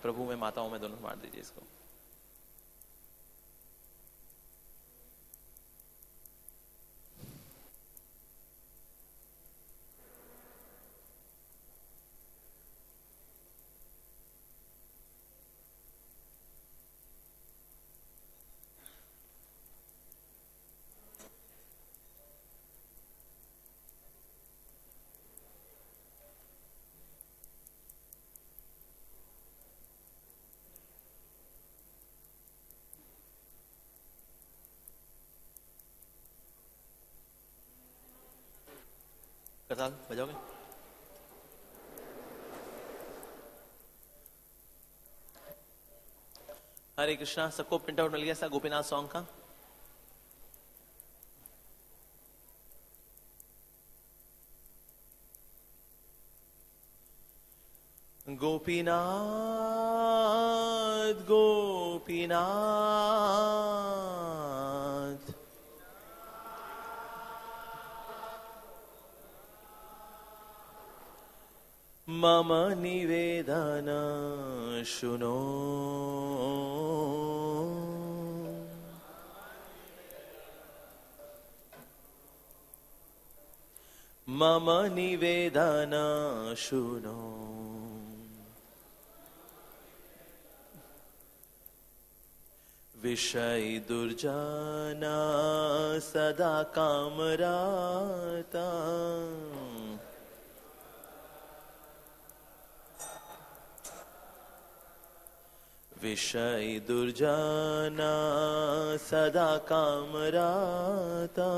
प्रभु में माताओं में दोनों मार दीजिए इसको। करताल बजाओगे? हरे कृष्णा। सबको प्रिंट आउट मिल गया सा गोपीनाथ सॉन्ग का? गोपीनाथ गोपीनाथ मम निवेदन शुनो। मम निवेदन शुनो। विषय दुर्जना सदा कामराता। विषय दुर्जना सदा कामराता।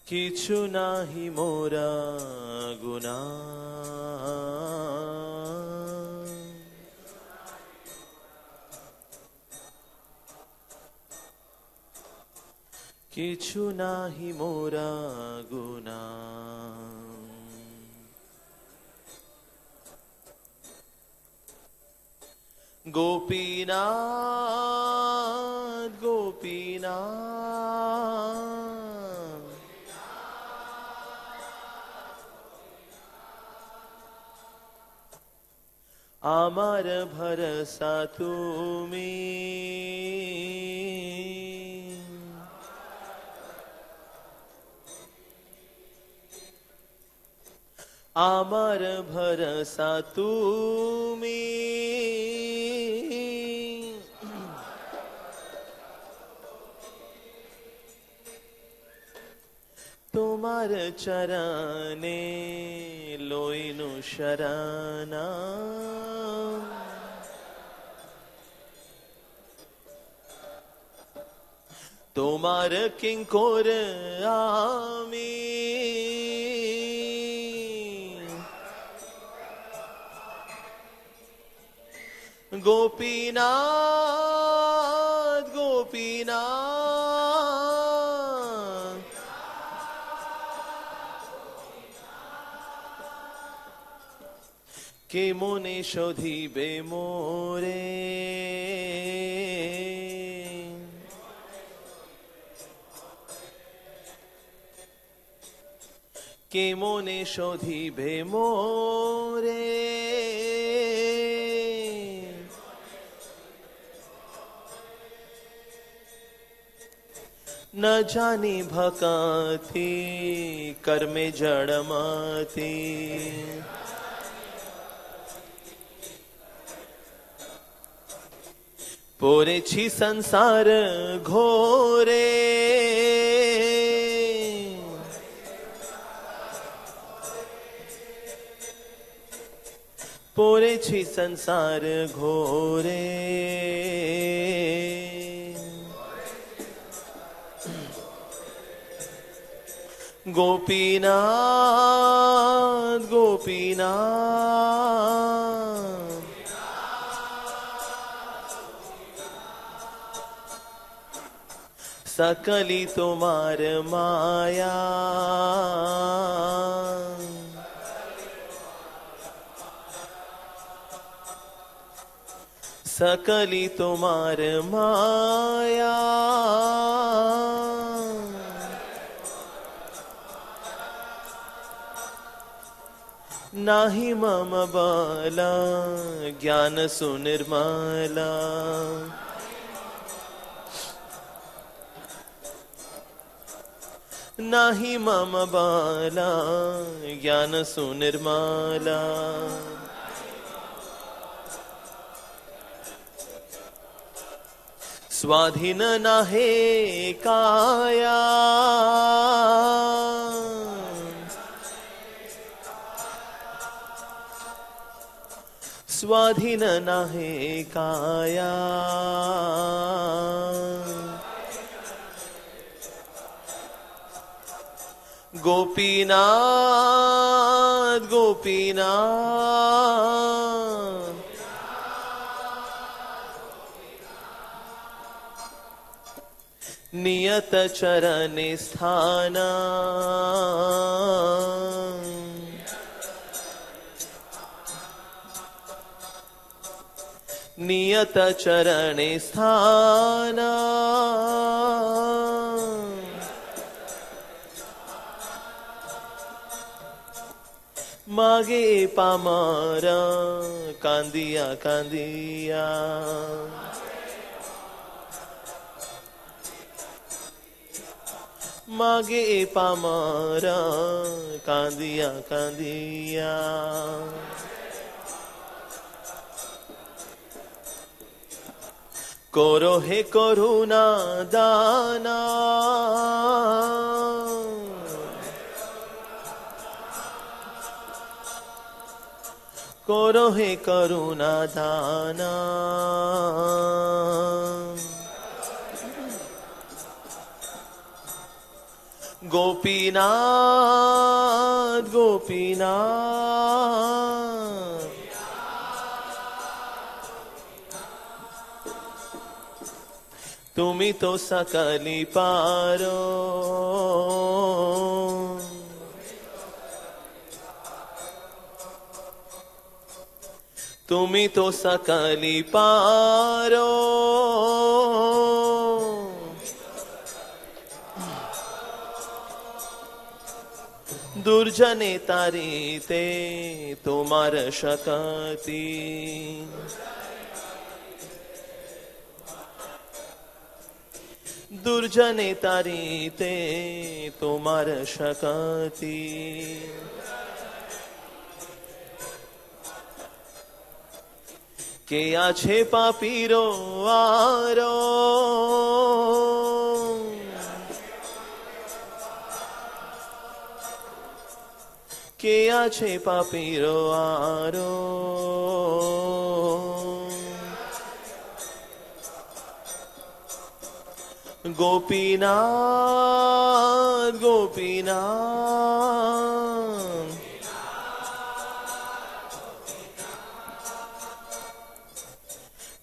किछु नाही मोरा गुना। किछु नाही मोरा गुना। गोपीनाथ गोपीनाथ आमार भरसा तुमी। आमार भरसा तुमी। तुम्हार चरणे लोइनु शरणा। तुम्हार किंकोर आमी। गोपीनाथ गोपीनाथ के मोने शोधिबे मोरे। के मोने शोधिबे मोरे। न जानी भकाती कर्मे जड़माती। पोरे छी संसार घोरे। पोरे छी संसार घोरे। गोपीनाथ गोपीनाथ सकली तुम्हार माया। सकली तुम्हार माया। नाही मम बाला ज्ञान सुनिर्मला नाही मम बाला ज्ञान सुनिर्मला स्वाधीन नाहे काया स्वाधीन नाहे काया गोपीनाथ गोपीनाथ नियत चरणे स्थाना नियत चरणे स्थाना मागे पामारा कांदिया कांदिया मागे पामारा कांदिया कांदिया करो हे करुणा दाना करो हे करुणा दाना गोपीनाथ गोपीनाथ तुम्ही तो सकली पारो तुम्ही तो सकली पारो दुर्जने तारीते तुम्हार शकती दुर्जने तारीते तुम्हार शकती के आछे पापीरो आरो के आछे पापीरो आरो गोपीनाथ गोपीनाथ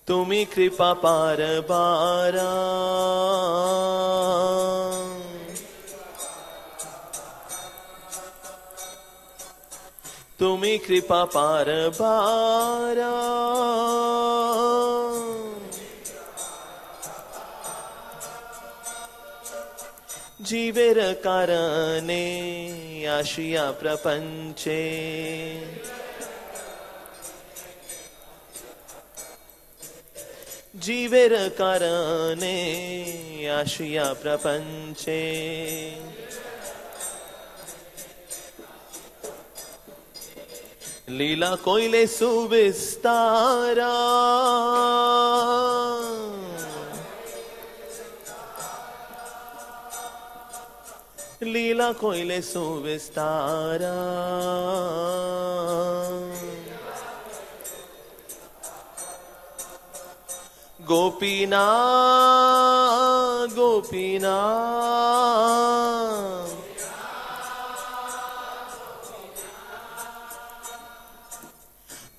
तुम्ही कृपा पार बारा तुम्ही कृपा पार बारा जीवेर कारणे आशिया प्रपंचे जीवेर कारणे आशिया प्रपंचे लीला कोइले सुविस्तारा लीला कोइले सुविस्तारा गोपीनाथ गोपीनाथ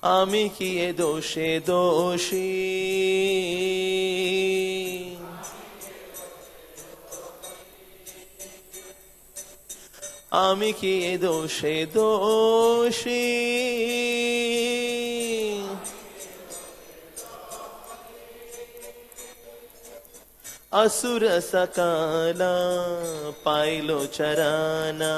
आमी किए दोषे दोषी आमी किए दोषे दोषी असुर सकला पाइलो चराना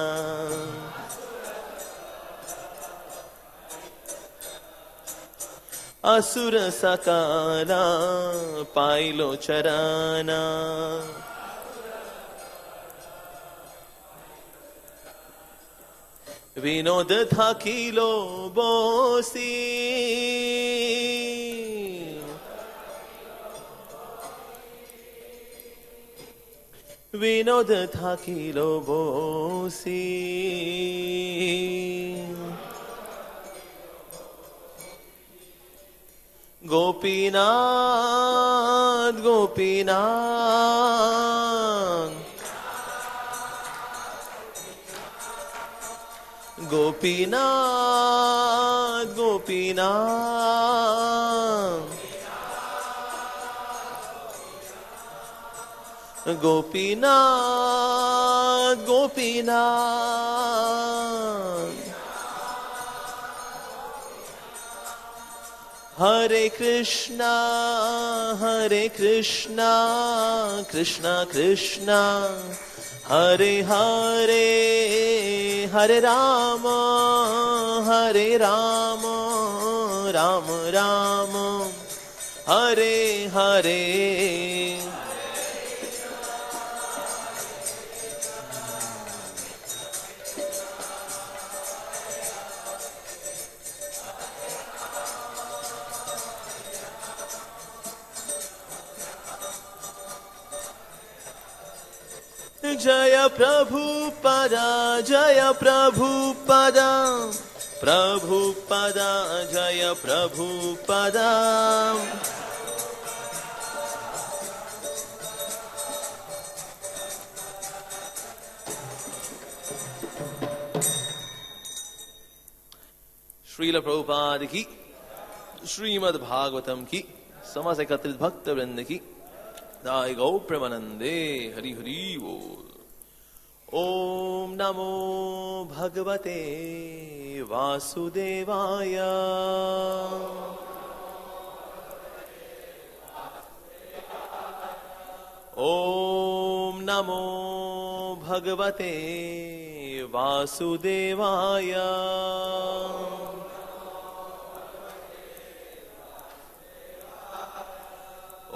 असुर सकाला पाइलो चराना विनोद थाकिलो बोसी विनोद थाकिलो बोसी गोपीनाथ गोपीनाथ गोपीनाथ गोपीनाथ गोपीनाथ गोपीनाथ हरे कृष्णा कृष्णा कृष्णा हरे हरे हरे राम राम राम हरे हरे जय प्रभुपदा प्रभुपदा जय प्रभुपदा श्रील प्रभुपाद की श्रीमद् भागवतम की समस्त एकत्रित भक्त वृंद की दाय गौ प्रेमानंदे हरि हरि बोल। ओम नमो भगवते वासुदेवाय ओम नमो भगवते वासुदेवाय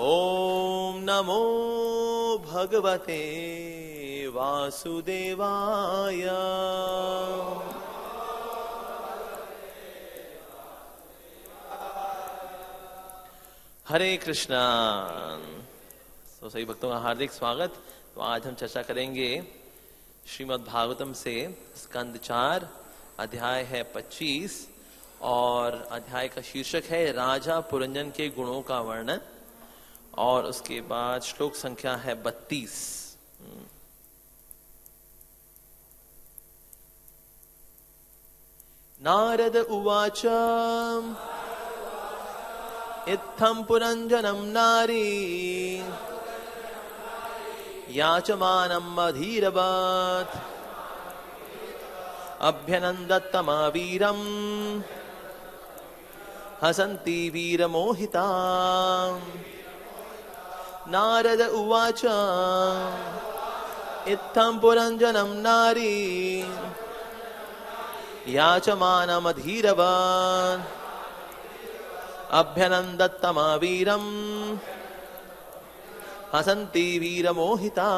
ओम नमो भगवते वासुदेवाय हरे कृष्णा। तो सभी भक्तों का हार्दिक स्वागत। तो आज हम चर्चा करेंगे श्रीमद् भागवतम से स्कंद 4 अध्याय है 25 और अध्याय का शीर्षक है राजा पुरंजन के गुणों का वर्णन और उसके बाद श्लोक संख्या है 32। नारद उवाच इत्थं पुरंजनं नारी याचमानम् अधीरवत् अभ्यनन्दत्तमावीरम् हसन्ति वीरमोहिता। नारद उवाच इत्थं पुरंजनं नारी याचमानमधीरवन् अभ्यनन्दत्तमावीरम् हसन्ति वीरमोहिता।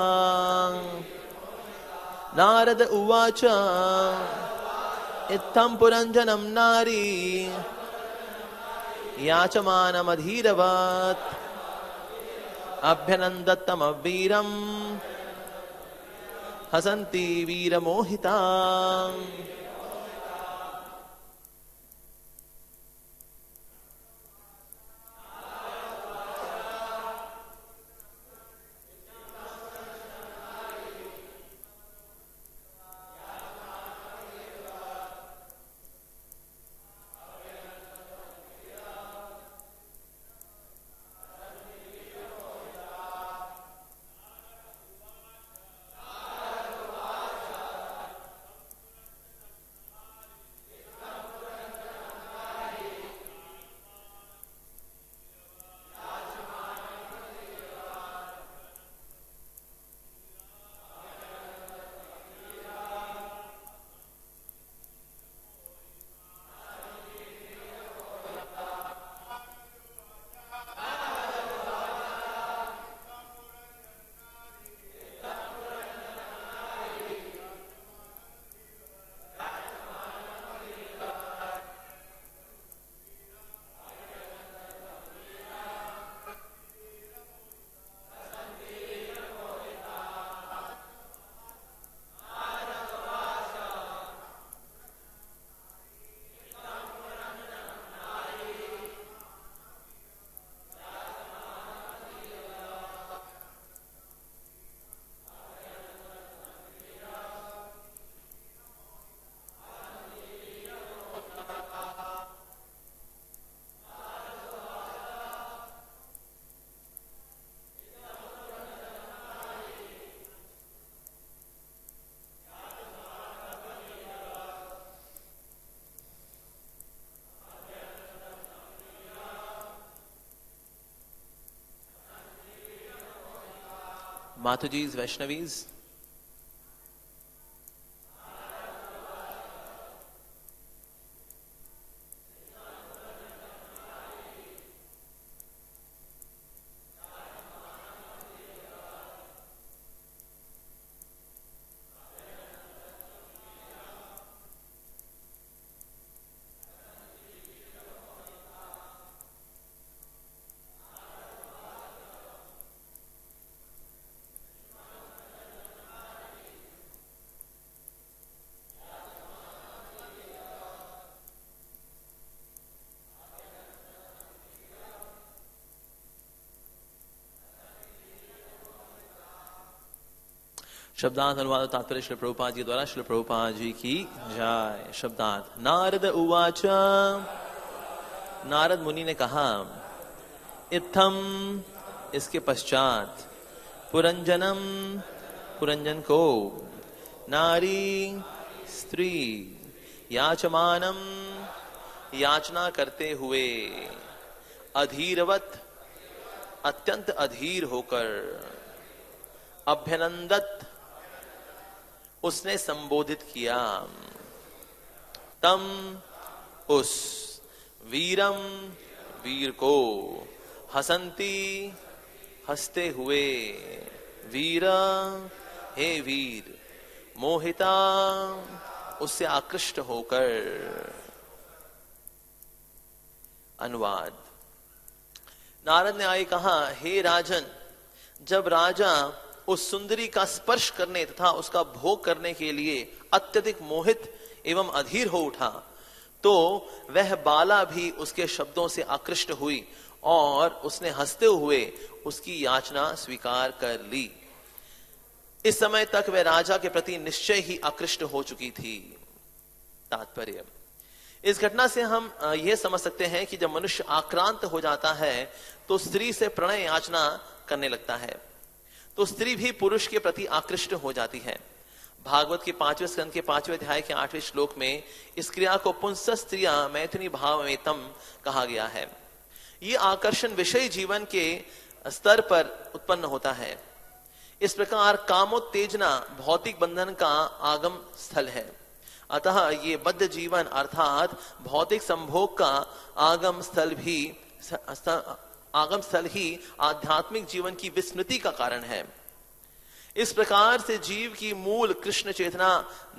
नारद उवाच इत्थं पुरंजनं नारी याचमानमधीरवत् अभ्यनन्दत्तमवीरम् हसन्ति वीरमोहिता। Mataji's, Vaishnavis. शब्दार्थ अनुवाद तात्पर्य श्री प्रभुपाद जी द्वारा श्री प्रभुपाद जी की जय। शब्दार्थ। नारद उवाच, नारद मुनि ने कहा, इत्थम इसके पश्चात, पुरंजनम पुरंजन को, नारी स्त्री, याचमानम याचना करते हुए, अधीरवत अत्यंत अधीर होकर, अभ्यनंदत उसने संबोधित किया, तम उस, वीरम वीर को, हसंती हंसते हुए, वीर हे वीर, मोहिता उससे आकृष्ट होकर। अनुवाद। नारद ने आगे कहा, हे राजन, जब राजा उस सुंदरी का स्पर्श करने तथा उसका भोग करने के लिए अत्यधिक मोहित एवं अधीर हो उठा, तो वह बाला भी उसके शब्दों से आकृष्ट हुई और उसने हंसते हुए उसकी याचना स्वीकार कर ली। इस समय तक वह राजा के प्रति निश्चय ही आकृष्ट हो चुकी थी। तात्पर्य। इस घटना से हम यह समझ सकते हैं कि जब मनुष्य आक्रांत हो जाता है तो स्त्री से प्रणय याचना करने लगता है, तो स्त्री भी पुरुष के प्रति आकृष्ट हो जाती है। भागवत के 5वें स्कंद के 5वें अध्याय के 8वें श्लोक में इस क्रिया को पुंस स्त्रिया मैथुनी भाव में तम कहा गया है। ये आकर्षण विषय जीवन के स्तर पर उत्पन्न होता है। इस प्रकार कामोत्तेजना भौतिक बंधन का आगम स्थल है। अतः ये बद्ध जीवन अर्थात भौतिक संभोग का आगम स्थल ही आध्यात्मिक जीवन की विस्मृति का कारण है। इस प्रकार से जीव की मूल कृष्ण चेतना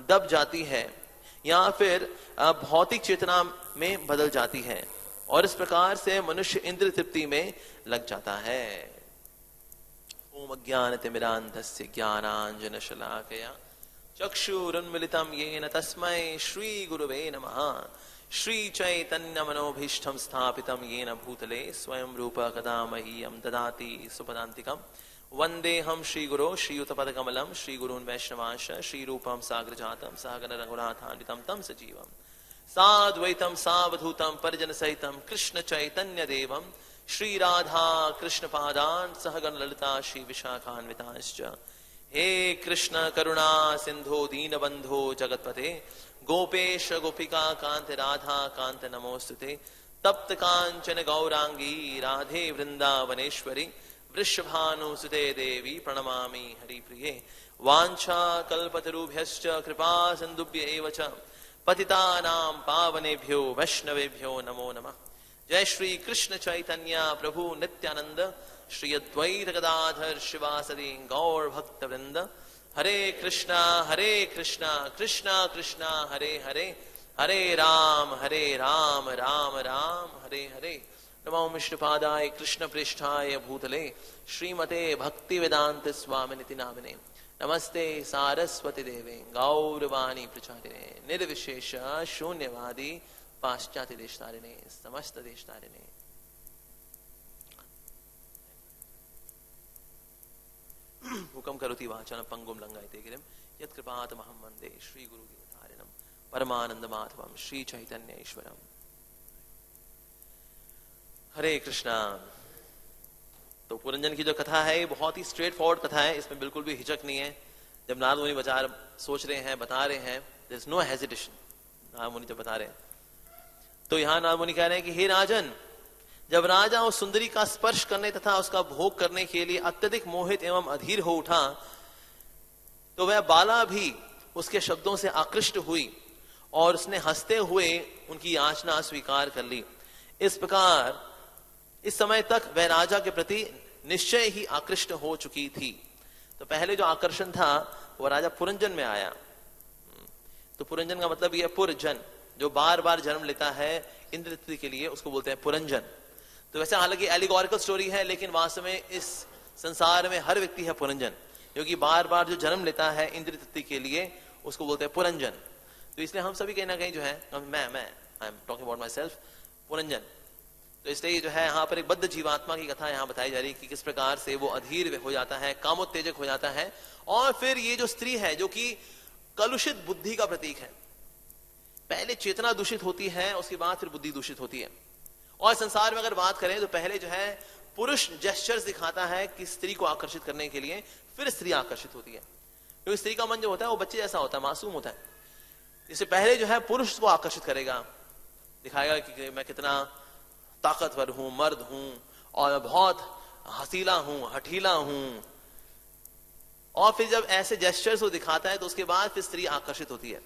दब जाती है या फिर भौतिक चेतना में बदल जाती है और इस प्रकार से मनुष्य इंद्र तृप्ति में लग जाता है। ओम अज्ञानतिमिरान्धस्य ज्ञानाञ्जनशलाकया चक्षुरुन्मिलितं येन तस्मै श्री गुरुवे नमः। श्री चैतन्य मनोभीष्टं स्थापितं येन भूतले स्वयं रूप कदा मह्यं ददाति सुपदान्तिकम्। वन्देऽहं श्रीगुरो श्रीयुतपदकमलं श्रीगुरून् वैष्णवांश श्रीरूपं साग्रजातं सहगण रघुनाथान्वितं तं सजीवम् साद्वैतं सावधूतं परिजनसहितं कृष्ण चैतन्य देवं श्री राधा कृष्ण पादान् सहगण ललिता श्री विशाखान्वितांश्च। हे कृष्ण करुणा सिंधो दीनबंधो जगतपते गोपेश गोपिका कांत राधा कांत नमोस्तुते। तप्त कांचन गौरांगी राधे वृंदावनेश्वरी वृषभानुसुते देवी प्रणमामि हरिप्रिये। वाञ्छा कल्पतरुभ्यश्च कृपा सिन्धुभ्य एव च पतितानां पावनेभ्यो वैष्णवेभ्यो नमो नमः। जय श्री कृष्ण चैतन्य प्रभु नित्यानंद श्री अद्वैत गदाधर शिवासदि गौर भक्त वृंद। हरे कृष्णा कृष्णा कृष्णा हरे हरे, हरे राम राम राम हरे हरे। नमो विष्णुपादाय कृष्ण पृष्ठाय भूतले श्रीमते भक्ति वेदांत स्वामिनिति नामिने। नमस्ते सारस्वती देवे गौरवाणी प्रचारिणे निर्विशेष शून्यवादी पाश्चात्य देशतारिणे समस्त देशतारिणे। हुकम करोति वाचन पंगुम लंघयते गिरिम यत्कृपातमहं वन्दे श्री गुरुदेवतारिणं परमानंद माधवम श्री चैतन्य ईश्वरम। हरे कृष्णा। तो पुरंजन की जो कथा है बहुत ही स्ट्रेट फॉरवर्ड कथा है, इसमें बिल्कुल भी हिचक नहीं है। जब नारद मुनि बचा सोच रहे हैं बता रहे हैं, there is no hesitation. Narad Muni जब बता रहे हैं तो यहां नारद मुनि कह रहे हैं कि हे राजन, जब राजा उस सुंदरी का स्पर्श करने तथा उसका भोग करने के लिए अत्यधिक मोहित एवं अधीर हो उठा, तो वह बाला भी उसके शब्दों से आकृष्ट हुई और उसने हंसते हुए उनकी याचना स्वीकार कर ली। इस प्रकार इस समय तक वह राजा के प्रति निश्चय ही आकृष्ट हो चुकी थी। तो पहले जो आकर्षण था वो राजा पुरंजन में आया। तो पुरंजन का मतलब यह पुरजन, जो बार बार जन्म लेता है इंद्र के लिए, उसको बोलते हैं पुरंजन। तो वैसे हालांकि एलिगोरिकल स्टोरी है, लेकिन वास्तव में इस संसार में हर व्यक्ति है पुरंजन, क्योंकि बार बार जो जन्म लेता है इंद्र तृप्ति के लिए उसको बोलते हैं पुरंजन। तो इसलिए हम सभी कहीं ना कहीं जो है मैं I am talking about my self Puranjan. तो इसलिए जो है यहाँ पर एक बद्ध जीवात्मा की कथा यहाँ बताई जा रही है कि किस प्रकार से वो अधीर हो जाता है, कामोत्तेजक हो जाता है। और फिर ये जो स्त्री है जो कि कलुषित बुद्धि का प्रतीक है, पहले चेतना दूषित होती है, उसके बाद फिर बुद्धि दूषित होती है। और संसार में अगर बात करें तो पहले जो है पुरुष जेस्चर्स दिखाता है कि स्त्री को आकर्षित करने के लिए, फिर स्त्री आकर्षित होती है। क्योंकि स्त्री का मन जो होता है वो बच्चे जैसा होता है, मासूम होता है। इससे पहले जो है पुरुष को आकर्षित करेगा, दिखाएगा कि मैं कितना ताकतवर हूं, मर्द हूं और बहुत हसीला हूं, हठीला हूं। और फिर जब ऐसे जेस्चर्स वो दिखाता है तो उसके बाद फिर स्त्री आकर्षित होती है।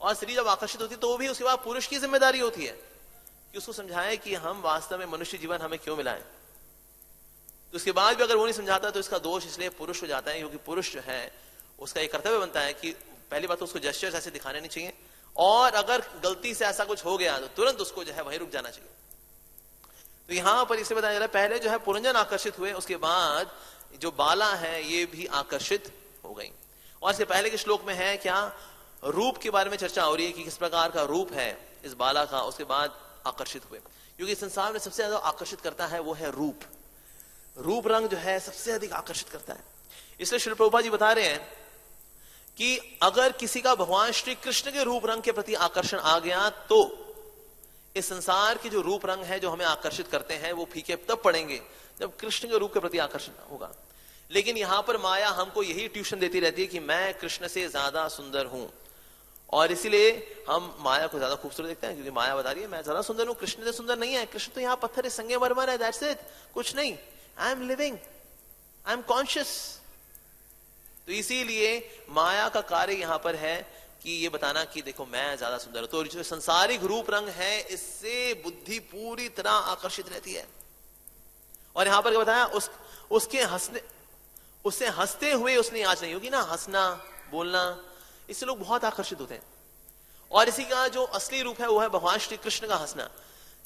और स्त्री जब आकर्षित होती है तो भी उसके बाद पुरुष की जिम्मेदारी होती है कि उसको समझाए कि हम वास्तव में मनुष्य जीवन हमें क्यों मिला है। तो उसके बाद भी अगर वो नहीं समझाता तो इसका दोष इसलिए पुरुष हो जाता है, क्योंकि पुरुष जो है उसका एक कर्तव्य बनता है कि पहली बात तो उसको जेस्चर्स ऐसे दिखाने नहीं चाहिए, और अगर गलती से ऐसा कुछ हो गया तो तुरंत उसको जो है वहीं रुक जाना चाहिए। तो यहां पर इसे बताया जा रहा है पहले जो है पुरंजन आकर्षित हुए, उसके बाद जो बाला है ये भी आकर्षित हो गई। और इसके पहले के श्लोक में है क्या, रूप के बारे में चर्चा हो रही है कि किस प्रकार का रूप है इस बाला का, उसके बाद आकर्षित हुए। क्योंकि संसार में सबसे ज्यादा आकर्षित करता है वो है रूप। रूप रंग जो है सबसे अधिक आकर्षित करता है। इसलिए श्री प्रभुपाद जी बता रहे हैं कि अगर किसी का भगवान श्री कृष्ण के रूप रंग के प्रति आकर्षण आ गया तो इस संसार के जो रूप रंग है जो हमें आकर्षित करते हैं वो फीके तब पड़ेंगे जब कृष्ण के रूप के प्रति आकर्षण होगा। लेकिन यहां पर माया हमको यही ट्यूशन देती रहती है कि मैं कृष्ण से ज्यादा सुंदर हूं, और इसीलिए हम माया को ज्यादा खूबसूरत देखते हैं, क्योंकि माया बता रही है मैं ज्यादा सुंदर हूं, कृष्ण से सुंदर नहीं है। कृष्ण तो यहाँ पत्थर है, संगमरमर है, दैट्स इट, कुछ नहीं। I am living, I am conscious. तो इसीलिए माया का कार्य यहां पर है कि ये बताना कि देखो मैं ज्यादा सुंदर हूं। तो जो संसारिक रूप रंग है इससे बुद्धि पूरी तरह आकर्षित रहती है। और यहां पर क्या बताया, उससे हंसते हुए उसने याचना नहीं होगी ना, हंसना बोलना, इससे लोग बहुत आकर्षित होते हैं। और इसी का जो असली रूप है वो है भगवान श्री कृष्ण का हंसना।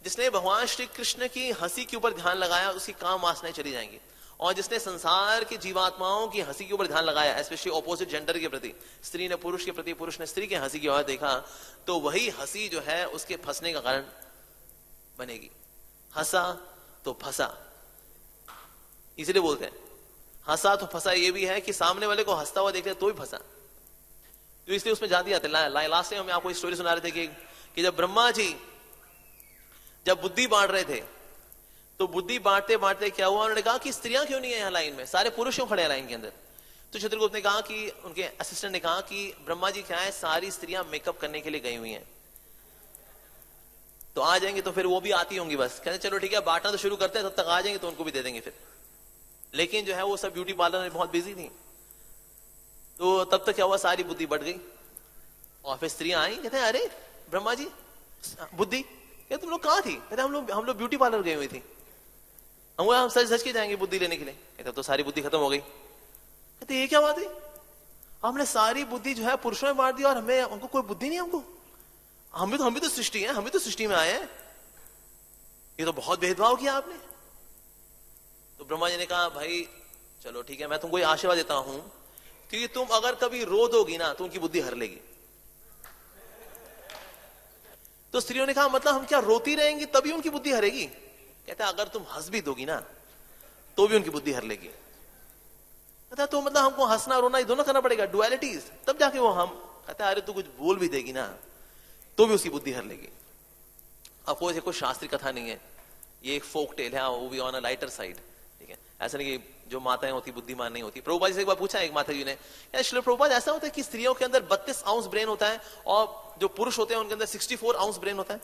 जिसने भगवान श्री कृष्ण की हंसी के ऊपर ध्यान लगाया उसकी काम वासनाएं चली जाएंगी। और जिसने संसार की जीवात्माओं की हंसी के ऊपर ध्यान लगाया, स्पेशली ऑपोजिट जेंडर के प्रति, स्त्री ने पुरुष के प्रति, पुरुष ने स्त्री की हंसी की ओर देखा, तो वही हंसी जो है उसके फंसने का कारण बनेगी। हंसा तो फंसा, इसलिए बोलते हैं हंसा तो फंसा। ये भी है कि सामने वाले को हंसता हुआ देख लिया तो भी फंसा, तो इसलिए उसमें जाती आते। लास्ट टाइम हम आपको स्टोरी सुना रहे थे कि जब ब्रह्मा जी जब बुद्धि बांट रहे थे, तो बुद्धि बांटते बांटते क्या हुआ, उन्होंने कहा कि स्त्रियां क्यों नहीं है यहाँ लाइन में, सारे पुरुष क्यों खड़े हैं लाइन के अंदर। तो चित्रगुप्त ने कहा कि उनके असिस्टेंट ने कहा कि ब्रह्मा जी क्या है, सारी स्त्रियां मेकअप करने के लिए गई हुई हैं, तो आ जाएंगे तो फिर वो भी आती होंगी। बस कहते चलो ठीक है बांटना तो शुरू करते हैं, तब तक आ जाएंगे तो उनको भी दे देंगे फिर। लेकिन जो है वो सब ब्यूटी पार्लर में बहुत बिजी थी, तो तब तक क्या हुआ, सारी बुद्धि बढ़ गई। और फिर स्त्रियां आई, कहते हैं अरे ब्रह्मा जी बुद्धि, क्या तुम लोग कहाँ थी। कहते हम लोग ब्यूटी पार्लर गए हुई थी, हम सच सच के जाएंगे बुद्धि लेने के लिए। कहते तो सारी बुद्धि खत्म हो गई। कहते ये क्या बात है, हमने सारी बुद्धि जो है पुरुषों में बांट दी और हमें उनको कोई बुद्धि नहीं, हमको हम भी तो सृष्टि है, हम भी तो सृष्टि में आए हैं, ये तो बहुत भेदभाव किया आपने। तो ब्रह्मा जी ने कहा भाई चलो ठीक है, मैं तुमको आशीर्वाद देता हूं, क्योंकि तुम अगर कभी रो दोगी ना तो उनकी बुद्धि हर लेगी। तो स्त्रियों ने कहा मतलब हम क्या रोती रहेंगी तभी उनकी बुद्धि हरेगी। कहता अगर तुम हंस भी दोगी ना तो भी उनकी बुद्धि हर लेगी। कहता तो मतलब हमको हंसना रोना ये दोनों करना पड़ेगा, डुअलिटीज, तब जाके वो हम। कहता अरे तू कुछ बोल भी देगी ना तो भी उसकी बुद्धि हर लेगी। अब कोई शास्त्रीय कथा नहीं है, ये एक फोक टेल है, वो भी ऑन अ लाइटर साइड, ठीक है। ऐसा नहीं कि जो माताएं होती बुद्धिमान नहीं होती। प्रभुपाद जी से एक बार पूछा एक माता जी ने, श्री प्रभुपाद ऐसा होता है कि स्त्रियों के अंदर 32 आउंस ब्रेन होता है और जो पुरुष होते हैं उनके अंदर 64 आउंस ब्रेन होता है।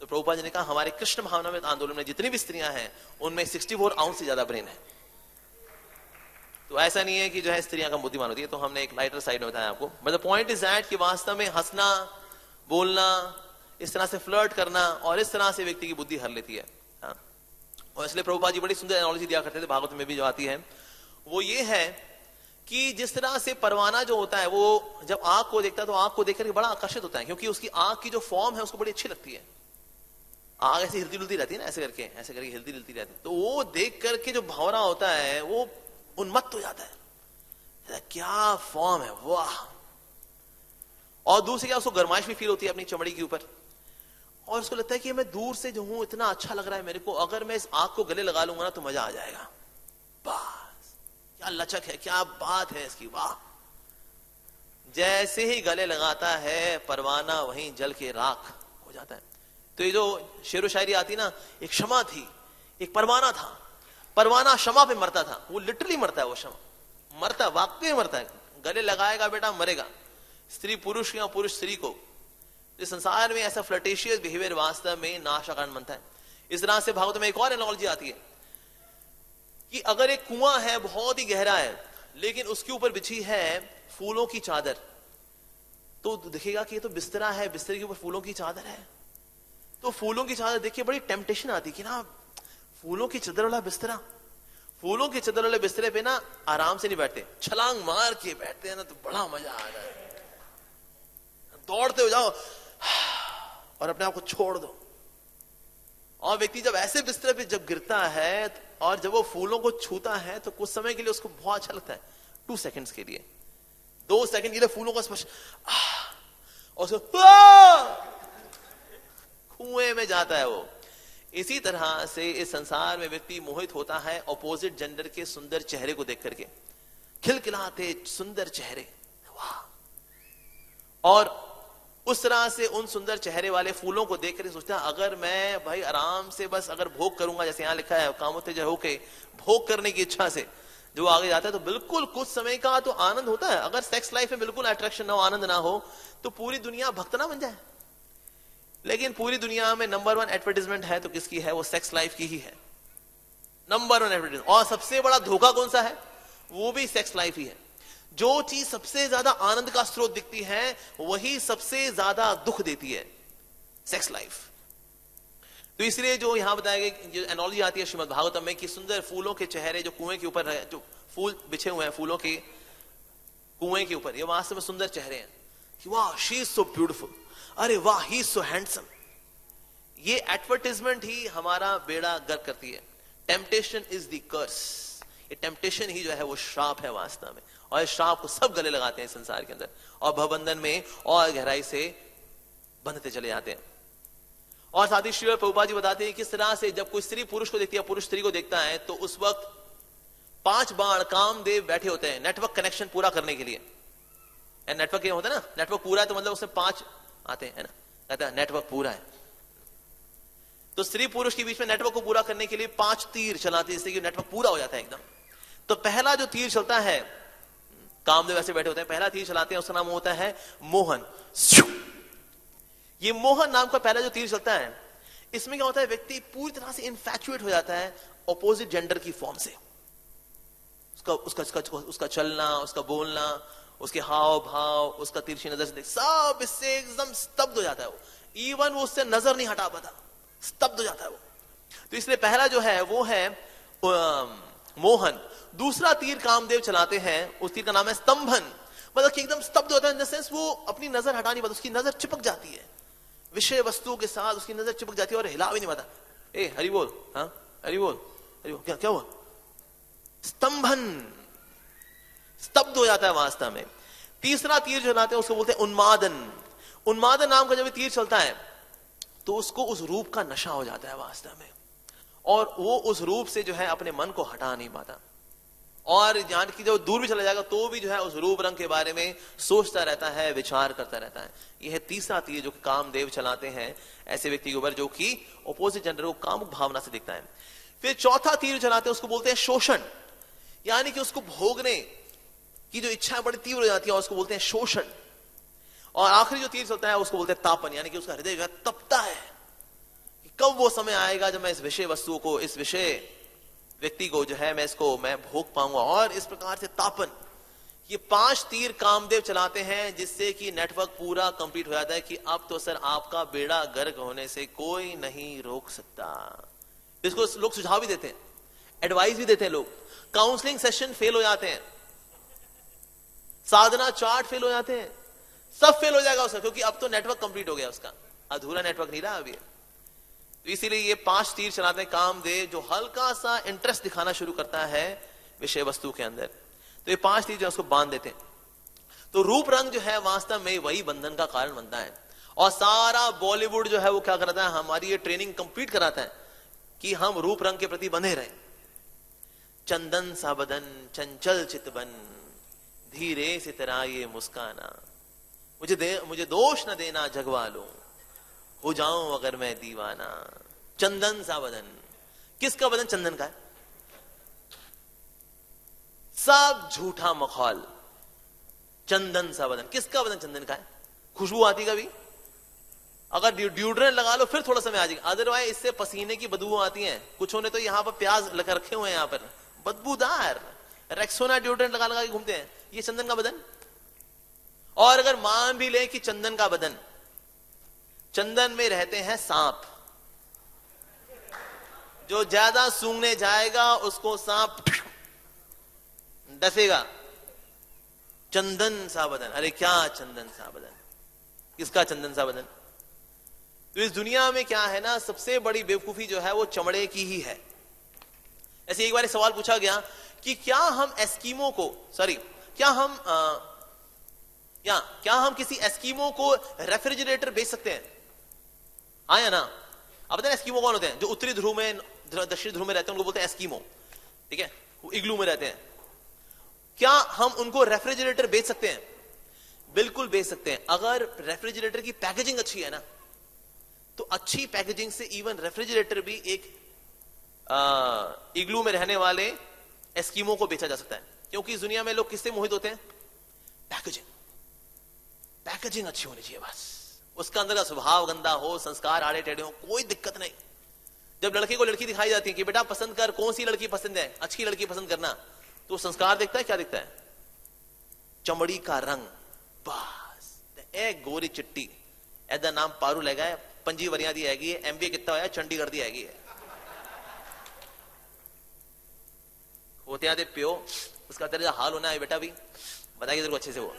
तो प्रभुपाद जी ने कहा हमारे कृष्ण भावनामृत आंदोलन में जितनी भी स्त्रियां हैं उनमें 64 आउंस से ज्यादा ब्रेन है। तो ऐसा नहीं है कि जो है स्त्रियां कम बुद्धिमान होती है, तो हमने एक लाइटर साइड में बताया आपको। But the point is that कि वास्तव में हंसना, बोलना, इस तरह से फ्लर्ट करना और इस तरह से व्यक्ति की बुद्धि हर लेती है। हाँ? और इसलिए प्रभुपाद जी बड़ी सुंदर एनालॉजी दिया करते थे, भागवत में भी जो आती है वो ये है कि जिस तरह से परवाना जो होता है वो जब आग को देखता है तो आग को देख करके बड़ा आकर्षित होता है, क्योंकि उसकी आग की जो फॉर्म है उसको बड़ी अच्छी लगती है। आग ऐसे हिलती डुलती रहती है ना, ऐसे करके हिलती डुलती रहती है, तो वो देख करके जो भंवरा होता है वो उन्मत्त हो जाता है, क्या फॉर्म है, वाह। और दूर से क्या उसको गर्माइश भी फील होती है अपनी चमड़ी के ऊपर, और उसको लगता है कि मैं दूर से जो हूं इतना अच्छा लग रहा है मेरे को, अगर मैं इस आग को गले लगा लूंगा ना तो मजा आ जाएगा। बस क्या लचक है, क्या बात है इसकी, वाह। जैसे ही गले लगाता है परवाना वहीं जल के राख हो जाता है। तो ये जो शेरो शायरी आती ना, एक क्षमा थी, एक परवाना था, परवाना क्षमा पे मरता था, वो लिटरली मरता है, वो क्षमा मरता है, वाकई मरता है, गले लगाएगा बेटा मरेगा। स्त्री पुरुष या पुरुष स्त्री को, इस संसार में ऐसा फ्लर्टेशियस बिहेवियर वास्तव में नाश का कारण बनता है। इस तरह से भागवत में एक और एनालॉजी आती है कि अगर एक कुआं है बहुत ही गहरा है लेकिन उसके ऊपर बिछी है फूलों की चादर, तो दिखेगा कि ये तो बिस्तरा है, बिस्तरे के ऊपर फूलों की चादर है। तो फूलों की चादर देखिए बड़ी टेम्पटेशन आती कि ना फूलों की चादर वाला बिस्तरा, फूलों की चादर वाले बिस्तरे पे ना आराम से नहीं बैठते, छलांग मार के बैठते हैं ना तो बड़ा मजा आ रहा है, दौड़ते हो जाओ और अपने आप को छोड़ दो। और व्यक्ति जब ऐसे बिस्तर पे जब गिरता है और जब वो फूलों को छूता है तो कुछ समय के लिए उसको बहुत अच्छा लगता है, 2 सेकंड्स के लिए, 2 सेकंड के लिए फूलों का स्पर्श, और कुएं में जाता है वो। इसी तरह से इस संसार में व्यक्ति मोहित होता है ऑपोजिट जेंडर के सुंदर चेहरे को देख करके, खिलखिलाते सुंदर चेहरे, वाह। और उस तरह से उन सुंदर चेहरे वाले फूलों को देख कर सोचता है अगर मैं भाई आराम से बस अगर भोग करूंगा, जैसे यहां लिखा है कामोत्तेजः होके भोग करने की इच्छा से जो आगे जाता है तो बिल्कुल कुछ समय का तो आनंद होता है। अगर सेक्स लाइफ में बिल्कुल अट्रैक्शन ना हो, आनंद ना हो, तो पूरी दुनिया भक्त ना बन जाए। लेकिन पूरी दुनिया में नंबर 1 एडवर्टाइजमेंट है तो किसकी है, वो सेक्स लाइफ की ही है, नंबर 1 एडवर्टाइजमेंट। और सबसे बड़ा धोखा कौन सा है, वो भी सेक्स लाइफ ही है। जो चीज सबसे ज्यादा आनंद का स्रोत दिखती है वही सबसे ज्यादा दुख देती है, सेक्स लाइफ। तो इसलिए जो यहां बताया गया, जो एनालॉजी आती है श्रीमद् भागवतम में कि सुंदर फूलों के चेहरे जो कुएं के ऊपर है, जो फूल बिछे हुए हैं फूलों के कुएं के ऊपर, ये वास्तव में सुंदर चेहरे हैं कि वाह शी इज सो ब्यूटीफुल, अरे वाह ही इज सो हैंडसम। ये एडवर्टाइजमेंट ही हमारा बेड़ा गर्क करती है। टेम्पटेशन इज द कर्स, ये टेम्पटेशन ही जो है वो श्राप है वास्तव में, और इस श्राप को सब गले लगाते हैं संसार के अंदर और भवबंधन में और गहराई से बंधते चले जाते हैं। और साथ ही श्री प्रभुपाद जी बताते हैं किस तरह से जब कोई स्त्री पुरुष को देखती है, पुरुष स्त्री को देखता है, तो उस वक्त 5 बाण कामदेव बैठे होते हैं नेटवर्क कनेक्शन पूरा करने के लिए। नेटवर्क ये होता है ना, नेटवर्क पूरा है तो मतलब उसमें 5 आते हैं ना, कहता है नेटवर्क पूरा है। तो स्त्री पुरुष के बीच में नेटवर्क को पूरा करने के लिए 5 तीर चलाते हैं जिससे कि नेटवर्क पूरा हो जाता है एकदम। तो पहला जो तीर चलता है, कामदेव ऐसे बैठे होते हैं, पहला तीर चलाते हैं, उसका नाम होता है मोहन। ये मोहन नाम का पहला जो तीर चलता है, इसमें क्या होता है, व्यक्ति पूरी तरह से इन्फैचुएट हो जाता है ऑपोजिट जेंडर की फॉर्म से। उसका चलना, उसका बोलना, उसके हाव भाव, उसका तिरछी नजर से देख, सब इससे एकदम स्तब्ध हो जाता है वो। इवन वो उससे नजर नहीं हटा पाता, स्तब्ध हो जाता है वो। तो इसलिए पहला जो है वो है मोहन। दूसरा तीर कामदेव चलाते हैं, उस तीर का नाम है स्तंभन, मतलब कि एकदम स्तब्ध होता है, इन द सेंस वो अपनी नजर हटा नहीं पाता, उसकी नजर चिपक जाती है विषय वस्तु के साथ, उसकी नजर चिपक जाती है और हिला भी नहीं पाता। ए हरि बोल, हाँ हरि बोल, हरि बोल, क्या हुआ, स्तंभन, स्तब्ध हो जाता है वास्तव में। तीसरा तीर चलाते हैं उसको बोलते हैं उन्मादन। उन्मादन नाम का जब तीर चलता है तो उसको उस रूप का नशा हो जाता है वास्तव में, और वो उस रूप से जो है अपने मन को हटा नहीं पाता, और जहां की जब दूर भी चला जाएगा तो भी जो है उस रूप रंग के बारे में सोचता रहता है, विचार करता रहता है। यह है तीसरा तीर जो कामदेव चलाते हैं ऐसे व्यक्ति के ऊपर जो कि ऑपोजिट जेंडर को कामुक भावना से दिखता है। फिर चौथा तीर चलाते हैं उसको बोलते हैं शोषण, यानी कि उसको भोगने की जो इच्छा बड़ी तीव्र हो जाती है और उसको बोलते हैं शोषण। और आखिरी जो तीर चलता है उसको बोलते हैं तापन, यानी कि उसका हृदय जो है तपता है, कब वो समय आएगा जब मैं इस विषय वस्तु को, इस विषय व्यक्ति को जो है मैं भोग पाऊंगा। और इस प्रकार से तापन, ये 5 तीर कामदेव चलाते हैं जिससे कि नेटवर्क पूरा कंप्लीट हो जाता है कि अब तो सर आपका बेड़ा गर्क होने से कोई नहीं रोक सकता। इसको लोग सुझाव भी देते हैं, एडवाइस भी देते हैं लोग। काउंसलिंग सेशन फेल हो जाते हैं, साधना चार्ट फेल हो जाते हैं, सब फेल हो जाएगा उसका, क्योंकि अब तो नेटवर्क कंप्लीट हो गया, उसका अधूरा नेटवर्क नहीं रहा अभी। तो इसीलिए ये 5 तीर चलाते हैं कामदेव, जो हल्का सा इंटरेस्ट दिखाना शुरू करता है विषय वस्तु के अंदर, तो ये 5 तीर जो उसको बांध देते हैं। तो रूप रंग जो है वास्तव में वही बंधन का कारण बनता है। और सारा बॉलीवुड जो है वो क्या कराता है, हमारी ये ट्रेनिंग कंप्लीट कराता है कि हम रूप रंग के प्रति बंधे रहें। चंदन सा बदन चंचल चितबन, धीरे से तेरा ये मुस्काना, मुझे दोष न देना जगवालो, हो जाऊं अगर मैं दीवाना। चंदन सा बदन, किसका बदन चंदन का है? सब झूठा मखौल। चंदन सा बदन, किसका बदन चंदन का है? खुशबू आती कभी? अगर ड्यूड्रेंट लगा लो फिर थोड़ा समय आ जाएगा, अदरवाइज इससे पसीने की बदबू आती है। कुछों ने तो यहां पर प्याज लगा रखे हुए हैं, यहां पर बदबूदार रेक्सोना ड्यूड्रेंट लगा लगा के घूमते हैं। ये चंदन का बदन। और अगर मान भी ले कि चंदन का बदन, चंदन में रहते हैं सांप, जो ज्यादा सूंघने जाएगा उसको सांप डसेगा। चंदन सा बदन, अरे क्या चंदन सा बदन, किसका चंदन सा बदन? तो इस दुनिया में क्या है ना, सबसे बड़ी बेवकूफी जो है वो चमड़े की ही है। ऐसे एक बार एक सवाल पूछा गया कि क्या हम एस्कीमो को, क्या हम किसी एस्कीमो को रेफ्रिजरेटर बेच सकते हैं? हाँ या ना? आप बताए एस्कीमो कौन होते हैं? जो उत्तरी ध्रुव में, दक्षिण ध्रुव में रहते हैं उनको बोलते हैं एस्कीमो, ठीक है, वो इग्लू में रहते हैं। क्या हम उनको रेफ्रिजरेटर बेच सकते हैं? बिल्कुल बेच सकते हैं, अगर रेफ्रिजरेटर की पैकेजिंग अच्छी है ना। तो अच्छी पैकेजिंग से इवन रेफ्रिजरेटर भी एक इग्लू में रहने वाले एस्कीमो को बेचा जा सकता है। क्योंकि इस दुनिया में लोग किससे मोहित होते हैं? पैकेजिंग अच्छी होनी चाहिए बस। उसका अंदर का स्वभाव गंदा हो, संस्कार आड़े टेढ़े हो, कोई दिक्कत नहीं। जब लड़के को लड़की दिखाई जाती है कि बेटा पसंद कर, कौन सी लड़की पसंद है, अच्छी लड़की पसंद करना, तो संस्कार देखता है, क्या देखता है? चमड़ी का रंग, बस ए गोरी चिट्टी, ऐदा नाम पारू लगा, पंजी वरिया दी हैगी, MBA कितना होया, चंडीगढ़ दी हैगी है। होते दे प्यो, उसका तेरा हाल होना है बेटा भी, बताइए तेरे को अच्छे से वो।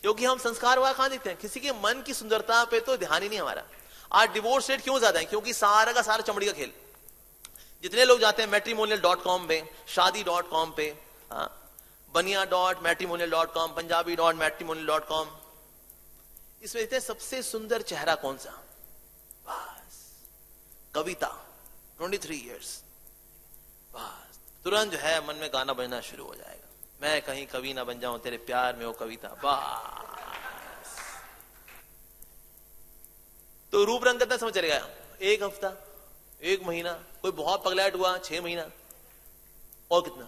क्योंकि हम संस्कार वहां कहां देखते हैं? किसी के मन की सुंदरता पे तो ध्यान ही नहीं हमारा। आज डिवोर्स रेट क्यों ज्यादा है? क्योंकि सारा का सारा चमड़ी का खेल। जितने लोग जाते हैं matrimonial.com पे, शादी.com पे, bania.matrimonial.com, punjabi.matrimonial.com, इसमें देखते हैं सबसे सुंदर चेहरा कौन सा? बस कविता, 23 years, बस तुरंत जो है मन में गाना बजना शुरू हो जाएगा, मैं कहीं कवि ना बन जाऊं तेरे प्यार में हो कविता। बस तो रूप रंग कितना समय चलेगा? 1 हफ्ता, 1 महीना, कोई बहुत पगलाट हुआ 6 महीना, और कितना?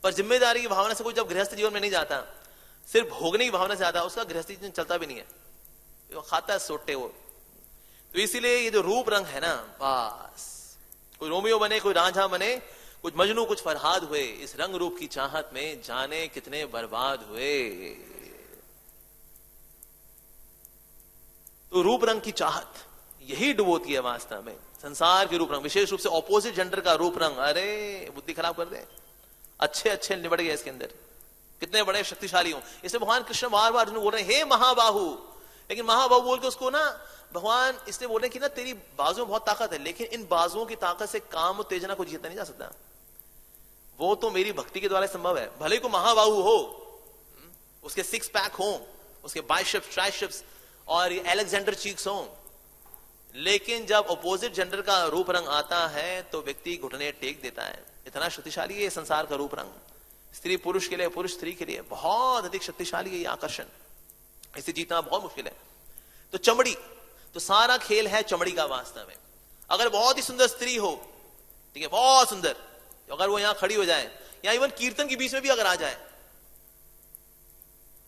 पर जिम्मेदारी की भावना से कोई जब गृहस्थ जीवन में नहीं जाता, सिर्फ भोगने की भावना से आता, उसका गृहस्थी जीवन चलता भी नहीं है, वो खाता है सोटे वो। तो इसीलिए ये जो रूप रंग है ना, बस कोई रोमियो बने, कोई रांझा बने, कुछ मजनू कुछ फरहाद हुए, इस रंग रूप की चाहत में जाने कितने बर्बाद हुए। तो रूप रंग की चाहत यही डुबोती है वास्तव में संसार के रूप रंग, विशेष रूप से ऑपोजिट जेंडर का रूप रंग। अरे बुद्धि खराब कर दे, अच्छे निबड़ गए इसके अंदर, कितने बड़े शक्तिशाली हो। इसलिए भगवान कृष्ण बार बार अर्जुन बोल रहे हैं हे महाबाहु, लेकिन महाबाहु बोल के उसको ना भगवान इसलिए बोल रहे हैं कि ना तेरी बाजुओं में बहुत ताकत है, लेकिन इन बाजुओं की ताकत से काम उत्तेजना को जीता नहीं जा सकता, वो तो मेरी भक्ति के द्वारा संभव है। भले को महाबाहु हो, उसके 6 पैक हो, उसके बाइसेप्स ट्राइसेप्स और ये अलेक्जेंडर चीक्स हो, लेकिन जब अपोजिट जेंडर का रूप रंग आता है तो व्यक्ति घुटने टेक देता है। इतना शक्तिशाली है संसार का रूप रंग, स्त्री पुरुष के लिए, पुरुष स्त्री के लिए बहुत अधिक शक्तिशाली है ये आकर्षण, इसे जीतना बहुत मुश्किल है। तो चमड़ी, तो सारा खेल है चमड़ी का वास्तव में। अगर बहुत ही सुंदर स्त्री हो, ठीक है, बहुत सुंदर, तो अगर वो यहां खड़ी हो जाए या इवन कीर्तन के बीच में भी अगर आ जाए,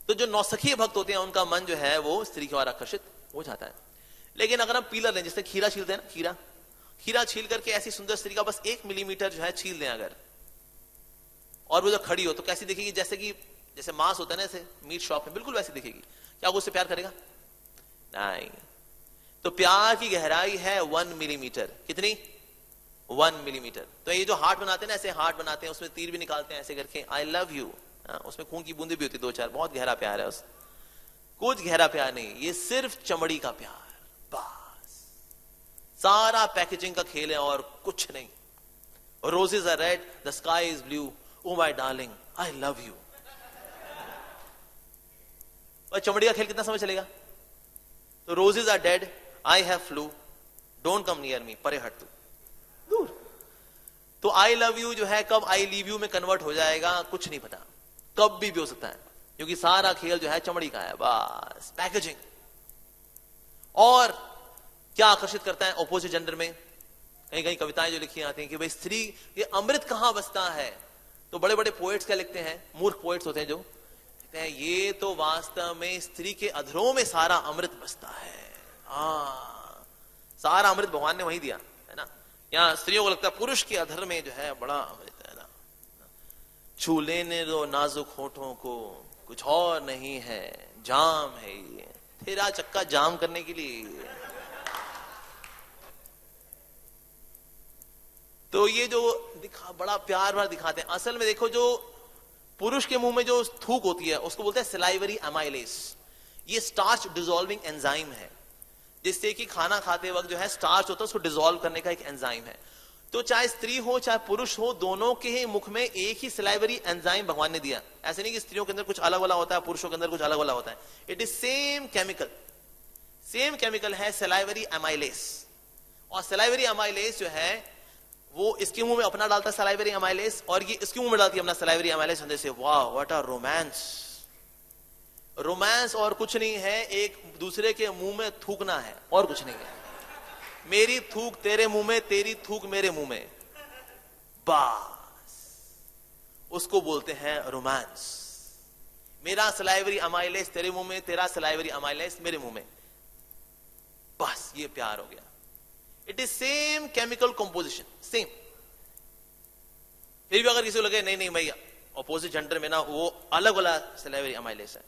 तो जो नौसखी भक्त होते हैं उनका मन जो है वो स्त्री की ओर आकर्षित हो जाता है। लेकिन अगर हम पीलर लें, जैसे खीरा छीलते हैं ना, खीरा छील करके ऐसी सुंदर स्त्री का बस 1 मिलीमीटर जो है छील दें अगर, और वो जो खड़ी हो तो कैसी दिखेगी? जैसे मांस होता है ना, ऐसे मीट शॉप में, बिल्कुल वैसी दिखेगी। क्या वो उससे प्यार करेगा? नहीं। तो प्यार की गहराई है 1 मिलीमीटर। कितनी? 1 मिलीमीटर। तो ये जो हार्ट बनाते हैं ना, ऐसे हार्ट बनाते हैं, उसमें तीर भी निकालते हैं ऐसे करके, आई लव यू, उसमें खून की बूंदे भी होती 2-4, बहुत गहरा प्यार है उस। कुछ गहरा प्यार नहीं, ये सिर्फ चमड़ी का प्यार, बस। सारा पैकेजिंग का खेल है और कुछ नहीं। Roses are red, the sky is blue, oh my darling, I love you. और चमड़ी का खेल कितना समय चलेगा? तो roses are dead, I have flu, don't come near me, परे हट तू, दूर। तो आई लव यू जो है कब आई लीव यू में कन्वर्ट हो जाएगा कुछ नहीं पता, कब भी हो सकता है, क्योंकि सारा खेल जो है चमड़ी का है, बस पैकेजिंग। और क्या आकर्षित करता है ऑपोजिट जेंडर में? कहीं कहीं कविताएं जो लिखी आती हैं कि भाई स्त्री ये अमृत कहां बसता है, तो बड़े बड़े पोएट्स क्या लिखते हैं, मूर्ख पोएट्स होते हैं जो कहते हैं ये तो वास्तव में स्त्री के अधरों में सारा अमृत बसता है। सारा अमृत भगवान ने वहीं दिया है ना। यहाँ स्त्रियों को लगता है पुरुष के अधर में जो है बड़ा अमृत है ना। छू लेने दो नाजुक होठों को, कुछ और नहीं है, जाम है ये, तेरा चक्का जाम करने के लिए। तो ये जो बड़ा प्यार भर दिखाते हैं, असल में देखो जो पुरुष के मुंह में जो थूक होती है उसको बोलते हैं सलाइवरी अमाइलेस। ये स्टार्च डिसॉल्विंग एंजाइम है, जिससे कि खाना खाते वक्त जो है स्टार्च होता है उसको डिसॉल्व करने का एक एंजाइम है। तो चाहे स्त्री हो चाहे पुरुष हो, दोनों के ही मुख में एक ही सलाइवरी एंजाइम भगवान ने दिया। ऐसे नहीं कि स्त्रियों के अंदर कुछ अलग वाला होता है, पुरुषों के अंदर कुछ अलग वाला होता है। इट इज सेम केमिकल है सलाइवरी अमाइलेस। और सलाइवरी अमाइलेस जो है वो इसके मुंह में अपना डालता है सलाइवरी अमाइलेस, और ये इसके मुंह में डालती है अपना सलाइवरी अमाइलेस। अंदर से वाह व्हाट अ रोमांस। रोमांस और कुछ नहीं है, एक दूसरे के मुंह में थूकना है और कुछ नहीं है। मेरी थूक तेरे मुंह में, तेरी थूक मेरे मुंह में, बस उसको बोलते हैं रोमांस। मेरा सलाइवरी अमाइलेस तेरे मुंह में, तेरा सलाइवरी अमाइलेस मेरे मुंह में, बस ये प्यार हो गया। It is same chemical composition, same. फिर भी अगर किसी को लगे नहीं नहीं भैया ऑपोजिट जेंडर में ना वो अलग वाला सलाइवरी अमाइलेस है,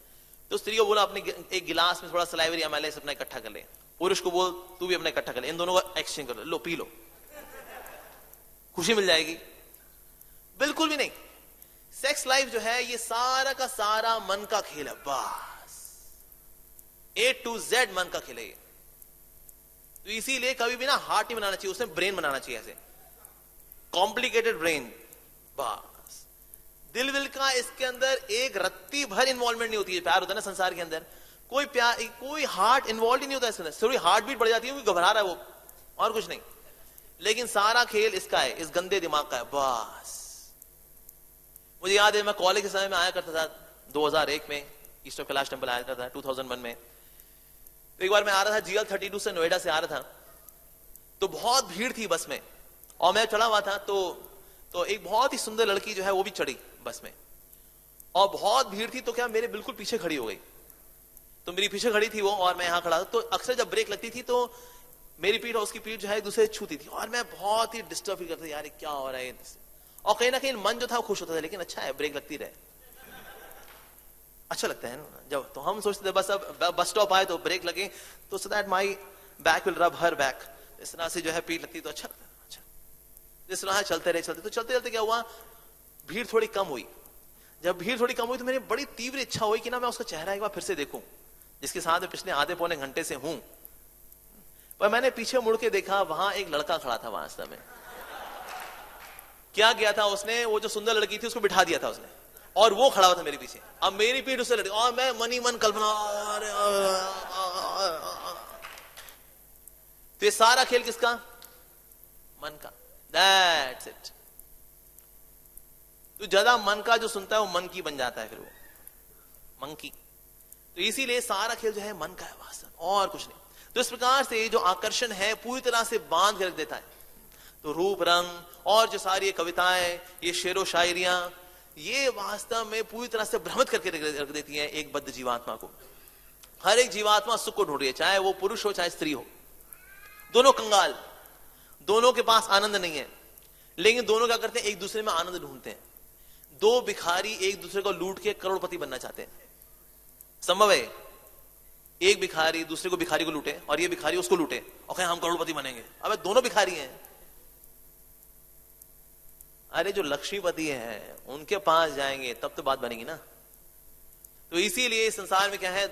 तो स्त्री को बोला अपने एक गिलास में थोड़ा सलाइवरी अमाइलेस अपना इकट्ठा कर ले, पुरुष को बोल तू भी अपना इकट्ठा कर ले, इन दोनों का एक्सचेंज कर लो, पी लो, खुशी मिल जाएगी। बिल्कुल भी नहीं। सेक्स लाइफ जो है ये सारा का सारा मन का खेल है, बस A to Z मन का खेल है ये। तो इसीलिए कभी भी ना हार्ट नहीं बनाना चाहिए, उसमें ब्रेन बनाना चाहिए, ऐसे कॉम्प्लिकेटेड ब्रेन। बस दिल विल का इसके अंदर एक रत्ती भर इन्वॉल्वमेंट नहीं होती है। प्यार होता है ना संसार के अंदर, कोई प्यार कोई हार्ट इन्वॉल्व ही नहीं होता इसके अंदर। थोड़ी हार्ट बीट बढ़ जाती है, घबरा रहा है वो, और कुछ नहीं। लेकिन सारा खेल इसका है, इस गंदे दिमाग का है। बस मुझे याद है मैं कॉलेज के समय में आया करता था 2001 में, ईस्ट ऑफ कैलाश टेम्पल आया करता था 2001 में। तो एक बार मैं आ रहा था GL32 से, नोएडा से आ रहा था, तो बहुत भीड़ थी बस में, और मैं चढ़ा हुआ था। तो एक बहुत ही सुंदर लड़की जो है वो भी चढ़ी बस में, और बहुत भीड़ थी, तो क्या मेरे बिल्कुल पीछे खड़ी हो गई। तो मेरी पीछे खड़ी थी वो, और मैं यहां खड़ा था। तो अक्सर जब ब्रेक लगती थी तो मेरी पीठ और उसकी पीठ जो है एक दूसरे से छूती थी, और मैं बहुत ही डिस्टर्ब फील करता था, यार क्या हो रहा है। और कहीं ना कहीं मन जो था वो खुश होता था, लेकिन अच्छा है ब्रेक लगती रहे, अच्छा लगता है ना जब। तो हम सोचते थे बस अब बस स्टॉप आए तो ब्रेक लगे, तो so that my back will रब हर बैक, इस तरह से जो है पीठ लगती तो अच्छा लगता है। अच्छा इस तरह चलते रहे, तो चलते चलते क्या हुआ, भीड़ थोड़ी कम हुई। जब भीड़ थोड़ी कम हुई तो मेरी बड़ी तीव्र इच्छा हुई कि ना मैं उसका चेहरा एक बार फिर से देखूं, जिसके साथ मैं पिछले आधे पौने घंटे से हूं। पर मैंने पीछे मुड़ के देखा, वहां एक लड़का खड़ा था वास्तव में। क्या किया था उसने, वो जो सुंदर लड़की थी उसको बिठा दिया था उसने, और वो खड़ा हुआ था मेरे पीछे। अब मेरी पीठ उससे लड़ी, और मैं मन ही मन कल्पना। तो ये सारा खेल किसका? मन का। That's it. तो ज्यादा मन का जो सुनता है वो मन की बन जाता है, फिर वो मंकी। तो इसीलिए सारा खेल जो है मन का है वास्तव, और कुछ नहीं। तो इस प्रकार से जो आकर्षण है पूरी तरह से बांध के रख देता है। तो रूप रंग और जो सारी कविताएं, ये शेरो शायरियां, ये वास्तव में पूरी तरह से भ्रमित करके रख देती हैं एक बद्ध जीवात्मा को, हर एक जीवात्मा सुख को ढूंढ रही है, चाहे वो पुरुष हो चाहे स्त्री हो, दोनों कंगाल, दोनों के पास आनंद नहीं है, लेकिन दोनों क्या करते हैं, एक दूसरे में आनंद ढूंढते हैं। दो भिखारी एक दूसरे को लूट के करोड़पति बनना चाहते हैं, संभव है? एक भिखारी दूसरे को भिखारी को लूटे और ये भिखारी उसको लूटे और कहें हम करोड़पति बनेंगे। अबे दोनों भिखारी हैं। अरे जो लक्ष्मीपति हैं उनके पास जाएंगे तब तो बात बनेगी ना। तो इसीलिए इस संसार में क्या है,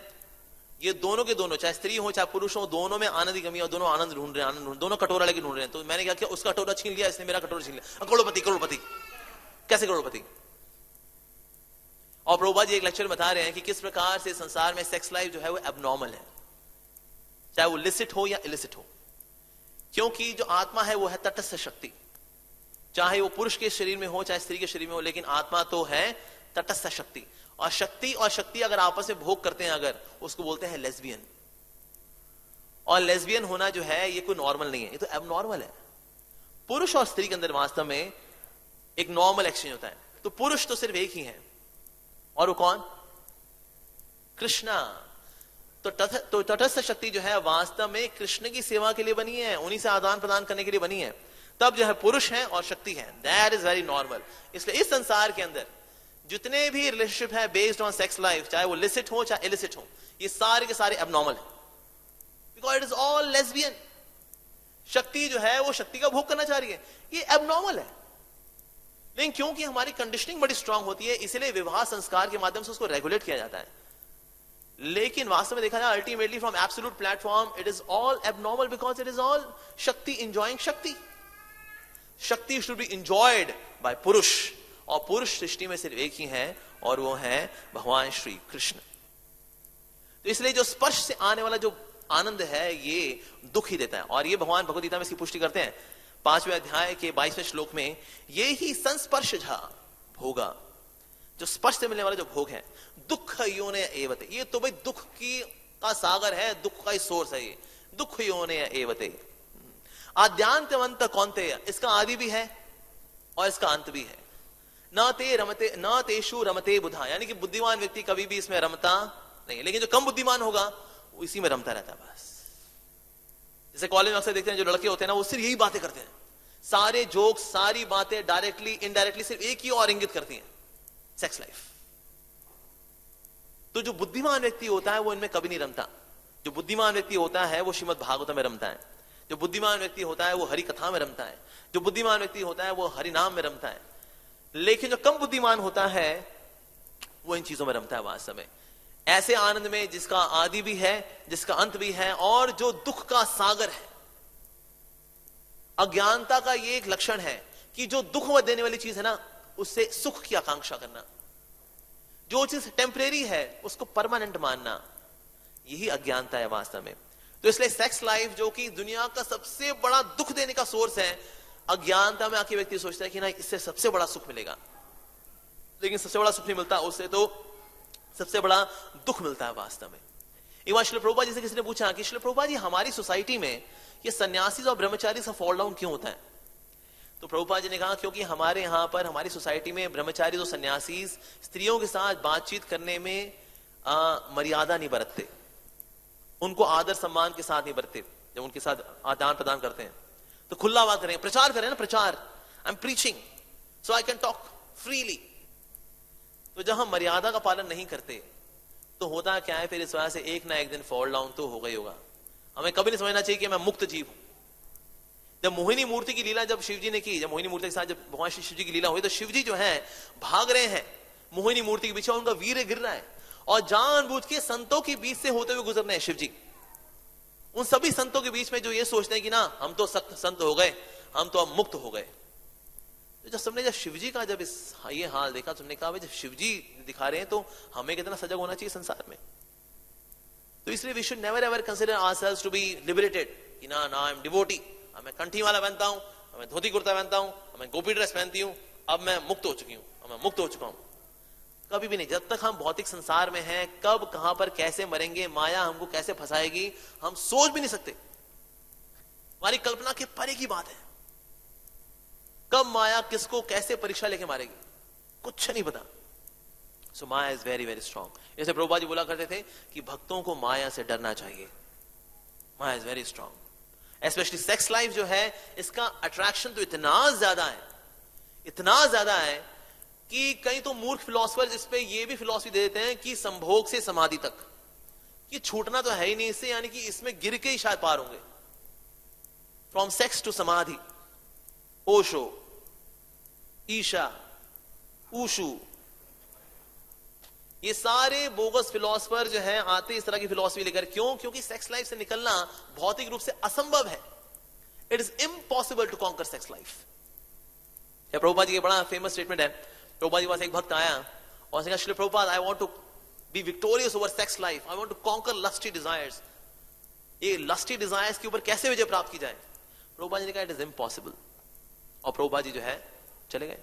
ये दोनों के दोनों, चाहे स्त्री हो चाहे पुरुष हो, दोनों में आनंद की कमी है और दोनों आनंद ढूंढ रहे हैं, आनंद ढूंढ, दोनों कटोरा लेके ढूंढ रहे हैं। तो मैंने क्या किया, उसका कटोरा छीन लिया, इसने मेरा कटोरा छीन लिया, करोड़पति करोड़पति। कैसे करोड़पति? और प्रभुपाद जी एक लेक्चर बता रहे हैं कि किस प्रकार से संसार में सेक्स लाइफ जो है वो एबनॉर्मल है, चाहे वो लिसिट हो या इलिसिट हो। क्योंकि जो आत्मा है वो है तटस्थ शक्ति, चाहे वो पुरुष के शरीर में हो चाहे स्त्री के शरीर में हो, लेकिन आत्मा तो है तटस्थ शक्ति। और शक्ति अगर आपस में भोग करते हैं, अगर उसको बोलते हैं लेस्बियन। और लेस्बियन होना जो है ये कोई नॉर्मल नहीं है, ये तो एबनॉर्मल है। पुरुष और स्त्री के अंदर वास्तव में एक नॉर्मल एक्सचेंज होता है। तो पुरुष तो सिर्फ एक ही है, और वो कौन? कृष्णा। तो तटस्थ शक्ति जो है वास्तव में कृष्ण की सेवा के लिए बनी है, उन्हीं से आदान प्रदान करने के लिए बनी है। तब जो है पुरुष है और शक्ति है, दैट इज वेरी नॉर्मल। इसलिए इस संसार के अंदर जितने भी रिलेशनशिप है बेस्ड ऑन सेक्स लाइफ, चाहे वो लिसिट हो चाहे इलिसिट हो, ये सारे के सारे एबनॉर्मल है, because it is all lesbian. शक्ति जो है वो शक्ति का भोग करना चाह रही है, ये एबनॉर्मल है। लेकिन क्योंकि हमारी कंडीशनिंग बड़ी स्ट्रांग होती है, इसलिए विवाह संस्कार के माध्यम से उसको रेगुलेट किया जाता है। लेकिन वास्तव में देखा जाए ultimately from absolute platform it is all abnormal, because it is all शक्ति इंजॉइंग शक्ति। शक्ति शुड बी इंजॉयड बाय पुरुष, और पुरुष सृष्टि में सिर्फ एक ही है और वो है भगवान श्री कृष्ण। तो इसलिए जो स्पर्श से आने वाला जो आनंद है ये दुख ही देता है। और ये भगवान भगवद गीता में इसकी पुष्टि करते हैं 5वें अध्याय के 22वें श्लोक में, ये ही संस्पर्श झा भोगा, जो स्पर्श से मिलने वाला जो भोग है, दुख योने एवते, ये तो भाई दुख की का सागर है, दुख का ही सोर्स है ये, दुख योने एवते। आद्यांतवंत कौन्तेय, इसका आदि भी है और इसका अंत भी है। न ते रमते न तेषु रमते बुधा, यानी कि बुद्धिमान व्यक्ति कभी भी इसमें रमता नहीं है, लेकिन जो कम बुद्धिमान होगा वो इसी में रमता रहता है बस। जैसे कॉलेज में अक्सर देखते हैं जो लड़के होते हैं ना, वो सिर्फ यही बातें करते हैं, सारे जोक्स सारी बातें डायरेक्टली इनडायरेक्टली सिर्फ एक ही और इंगित करती हैं, सेक्स लाइफ। तो जो बुद्धिमान व्यक्ति होता है वो इनमें कभी नहीं रमता। जो बुद्धिमान व्यक्ति होता है वो श्रीमद् भागवत में रमता है, जो बुद्धिमान व्यक्ति होता है वो हरि कथा में रमता है, जो बुद्धिमान व्यक्ति होता है वो हरि नाम में रमता है। लेकिन जो कम बुद्धिमान होता है वो इन चीजों में रमता है वास्तव में, ऐसे आनंद में जिसका आदि भी है जिसका अंत भी है, और जो दुख का सागर है। अज्ञानता का ये एक लक्षण है कि जो दुख देने वाली चीज है ना, उससे सुख की आकांक्षा करना, जो चीज टेम्परेरी है उसको परमानेंट मानना, यही अज्ञानता है वास्तव में। तो इसलिए सेक्स लाइफ जो कि दुनिया का सबसे बड़ा दुख देने का सोर्स है, अज्ञानता में आके व्यक्ति सोचता है कि ना इससे सबसे बड़ा सुख मिलेगा, लेकिन सबसे बड़ा सुख नहीं मिलता, उससे तो सबसे बड़ा दुख मिलता है वास्तव में। एक बार श्रील प्रभुपाद जी से किसी ने पूछा कि श्रील प्रभुपाद जी हमारी सोसाइटी में ये सन्यासी और ब्रह्मचारी से फॉल डाउन क्यों होता है? तो प्रभुपाद जी ने कहा क्योंकि हमारे यहां पर हमारी सोसाइटी में ब्रह्मचारी और सन्यासी स्त्रियों के साथ बातचीत करने में मर्यादा नहीं बरतते, उनको आदर सम्मान के साथ नहीं बरतते। जब उनके साथ आदान प्रदान करते हैं तो खुला बात करें, प्रचार करें ना, प्रचार, I am preaching so I can talk freely. तो जब हम मर्यादा का पालन नहीं करते तो होता क्या है, फिर इस वजह से एक ना एक दिन फॉल डाउन तो होगा ही होगा। हमें कभी नहीं समझना चाहिए कि मैं मुक्त जीव हूं। जब मोहिनी मूर्ति की लीला जब शिव जी ने की, जब मोहिनी मूर्ति के साथ जब भगवान शिव जी की लीला हुई, तो शिव जी जो है भाग रहे हैं मोहिनी मूर्ति के पीछे, उनका वीर गिर रहा है और जानबूझ के संतों के बीच से होते हुए गुजर रहे हैं शिव जी। उन सभी संतों के बीच में जो ये सोचते हैं कि ना हम तो संत हो गए, हम तो अब मुक्त हो गए। तो जब सबने जब शिवजी का जब ये हाल देखा, तुमने कहा भाई जब शिवजी दिखा रहे हैं तो हमें कितना सजग होना चाहिए संसार में। तो इसलिए we should never ever consider ourselves to be liberated कि ना आई एम डिवोटी, मैं कंठी वाला पहनता हूं, मैं धोती कुर्ता पहनता हूं, मैं गोपी ड्रेस पहनती हूं, अब मैं मुक्त हो चुकी हूं, अब मैं मुक्त हो चुका हूं। कभी भी नहीं। जब तक हम भौतिक संसार में हैं, कब कहां पर कैसे मरेंगे, माया हमको कैसे फंसाएगी, हम सोच भी नहीं सकते। हमारी कल्पना के परे की बात है। कब माया किसको कैसे परीक्षा लेके मारेगी कुछ नहीं पता। सो माया इज वेरी वेरी स्ट्रॉन्ग। जैसे प्रभुपाद जी बोला करते थे कि भक्तों को माया से डरना चाहिए। Maya is very strong. Especially sex life जो है, इसका अट्रैक्शन तो इतना ज्यादा है, इतना ज्यादा है कि कई तो मूर्ख फिलोसफर इस पे ये भी फिलॉसफी दे देते हैं कि संभोग से समाधि तक, ये छूटना तो है ही नहीं इससे, यानी कि इसमें गिर के ही शायद पार होंगे। फ्रॉम सेक्स टू समाधि, ओशो, ईशा, ऊशु, ये सारे बोगस फिलोसफर जो है आते इस तरह की फिलॉसफी लेकर। क्यों? क्योंकि सेक्स लाइफ से निकलना भौतिक रूप से असंभव है। It is impossible to conquer sex life. Prabhupada ji के बड़ा फेमस स्टेटमेंट है। प्रभुपाद जी के पास एक भक्त आया और उसने कहा, Shri Prabhupada, I want to be victorious over sex life, I want to conquer lusty desires. ये लस्टी डिजायर्स के ऊपर कैसे विजय प्राप्त की जाए? प्रभुपाद जी ने कहा, इट इज इम्पॉसिबल। और प्रभुपाद जी जो है चले गए।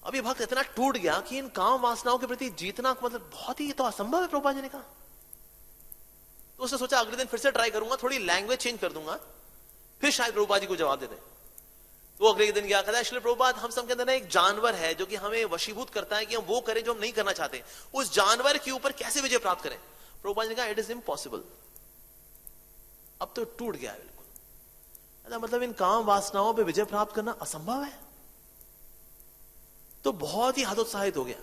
अब ये भक्त इतना टूट गया कि इन काम वासनाओं के प्रति जीतना मतलब बहुत ही तो असंभव है, प्रभुपाद जी ने कहा। तो उसने सोचा अगले दिन फिर से ट्राई करूंगा, थोड़ी लैंग्वेज चेंज कर दूंगा, फिर शायद प्रभुपाद जी को जवाब दे दे। तो अगले दिन क्या कहता है, श्री प्रभुपाद, हम सब के अंदर एक जानवर है जो कि हमें वशीभूत करता है कि हम वो करें जो हम नहीं करना चाहते। उस जानवर के ऊपर कैसे विजय प्राप्त करें? प्रभुपाद ने कहा, इट इज इम्पॉसिबल। अब तो टूट गया बिल्कुल। मतलब इन काम वासनाओं पर विजय प्राप्त करना असंभव है। तो बहुत ही हतोत्साहित हो गया।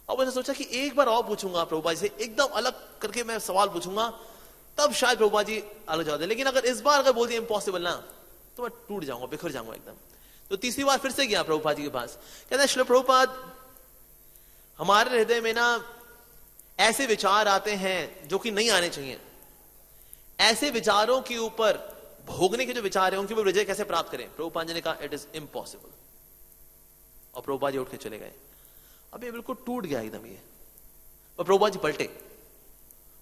अब मैंने सोचा कि एक बार और पूछूंगा प्रभुपाद जी से, एकदम अलग करके मैं सवाल पूछूंगा, तब शायद प्रभुपाद जी अलग जवाब दे। लेकिन अगर इस बार अगर बोल दिया इम्पॉसिबल ना, तो मैं टूट जाऊंगा, बिखर जाऊंगा एकदम। तो तीसरी बार फिर से गया प्रभुपाद जी के पास। कहता है, श्री प्रभुपाद, हमारे हृदय में ना ऐसे विचार आते हैं जो कि नहीं आने चाहिए। ऐसे विचारों के ऊपर, भोगने के जो विचार है उनके ऊपर विजय कैसे प्राप्त करें? प्रभुपाद जी ने कहा, इट इज इम्पॉसिबल। और प्रभुपाद जी उठ के चले गए। अब ये बिल्कुल टूट गया एकदम ये। और प्रभुपाद जी पलटे।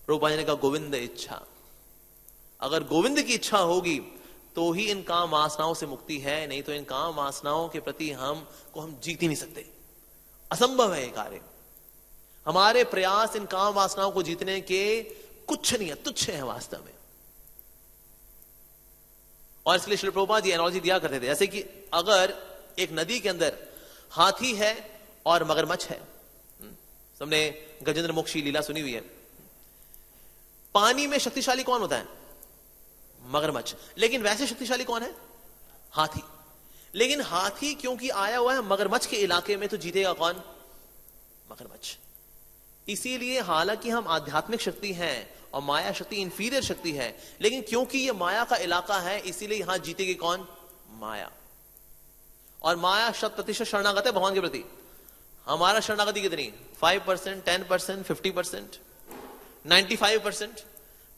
प्रभुपाद जी ने कहा, गोविंद इच्छा, अगर गोविंद की इच्छा होगी तो ही इन काम वासनाओं से मुक्ति है, नहीं तो इन काम वासनाओं के प्रति हम जीत ही नहीं सकते। असंभव है ये कार्य। हमारे प्रयास इन काम वासनाओं को जीतने के कुछ नहीं है, तुच्छ है वास्तव में। और इसलिए श्री प्रभुपाद जी एनालॉजी दिया करते थे, जैसे कि अगर एक नदी के अंदर हाथी है और मगरमच्छ है। सबने गजेंद्र मोक्ष की लीला सुनी हुई है। पानी में शक्तिशाली कौन होता है? मगरमच्छ। लेकिन वैसे शक्तिशाली कौन है? हाथी। लेकिन हाथी क्योंकि आया हुआ है मगरमच्छ के इलाके में, तो जीतेगा कौन? मगरमच्छ। इसीलिए हालांकि हम आध्यात्मिक शक्ति हैं और माया शक्ति इंफीरियर शक्ति है, लेकिन क्योंकि यह माया का इलाका है, इसीलिए यहां जीतेगी कौन? माया। और माया 100% शरणागत है भगवान के प्रति। हमारा शरणागति कितनी? 5%, 10%, 50%, 95%।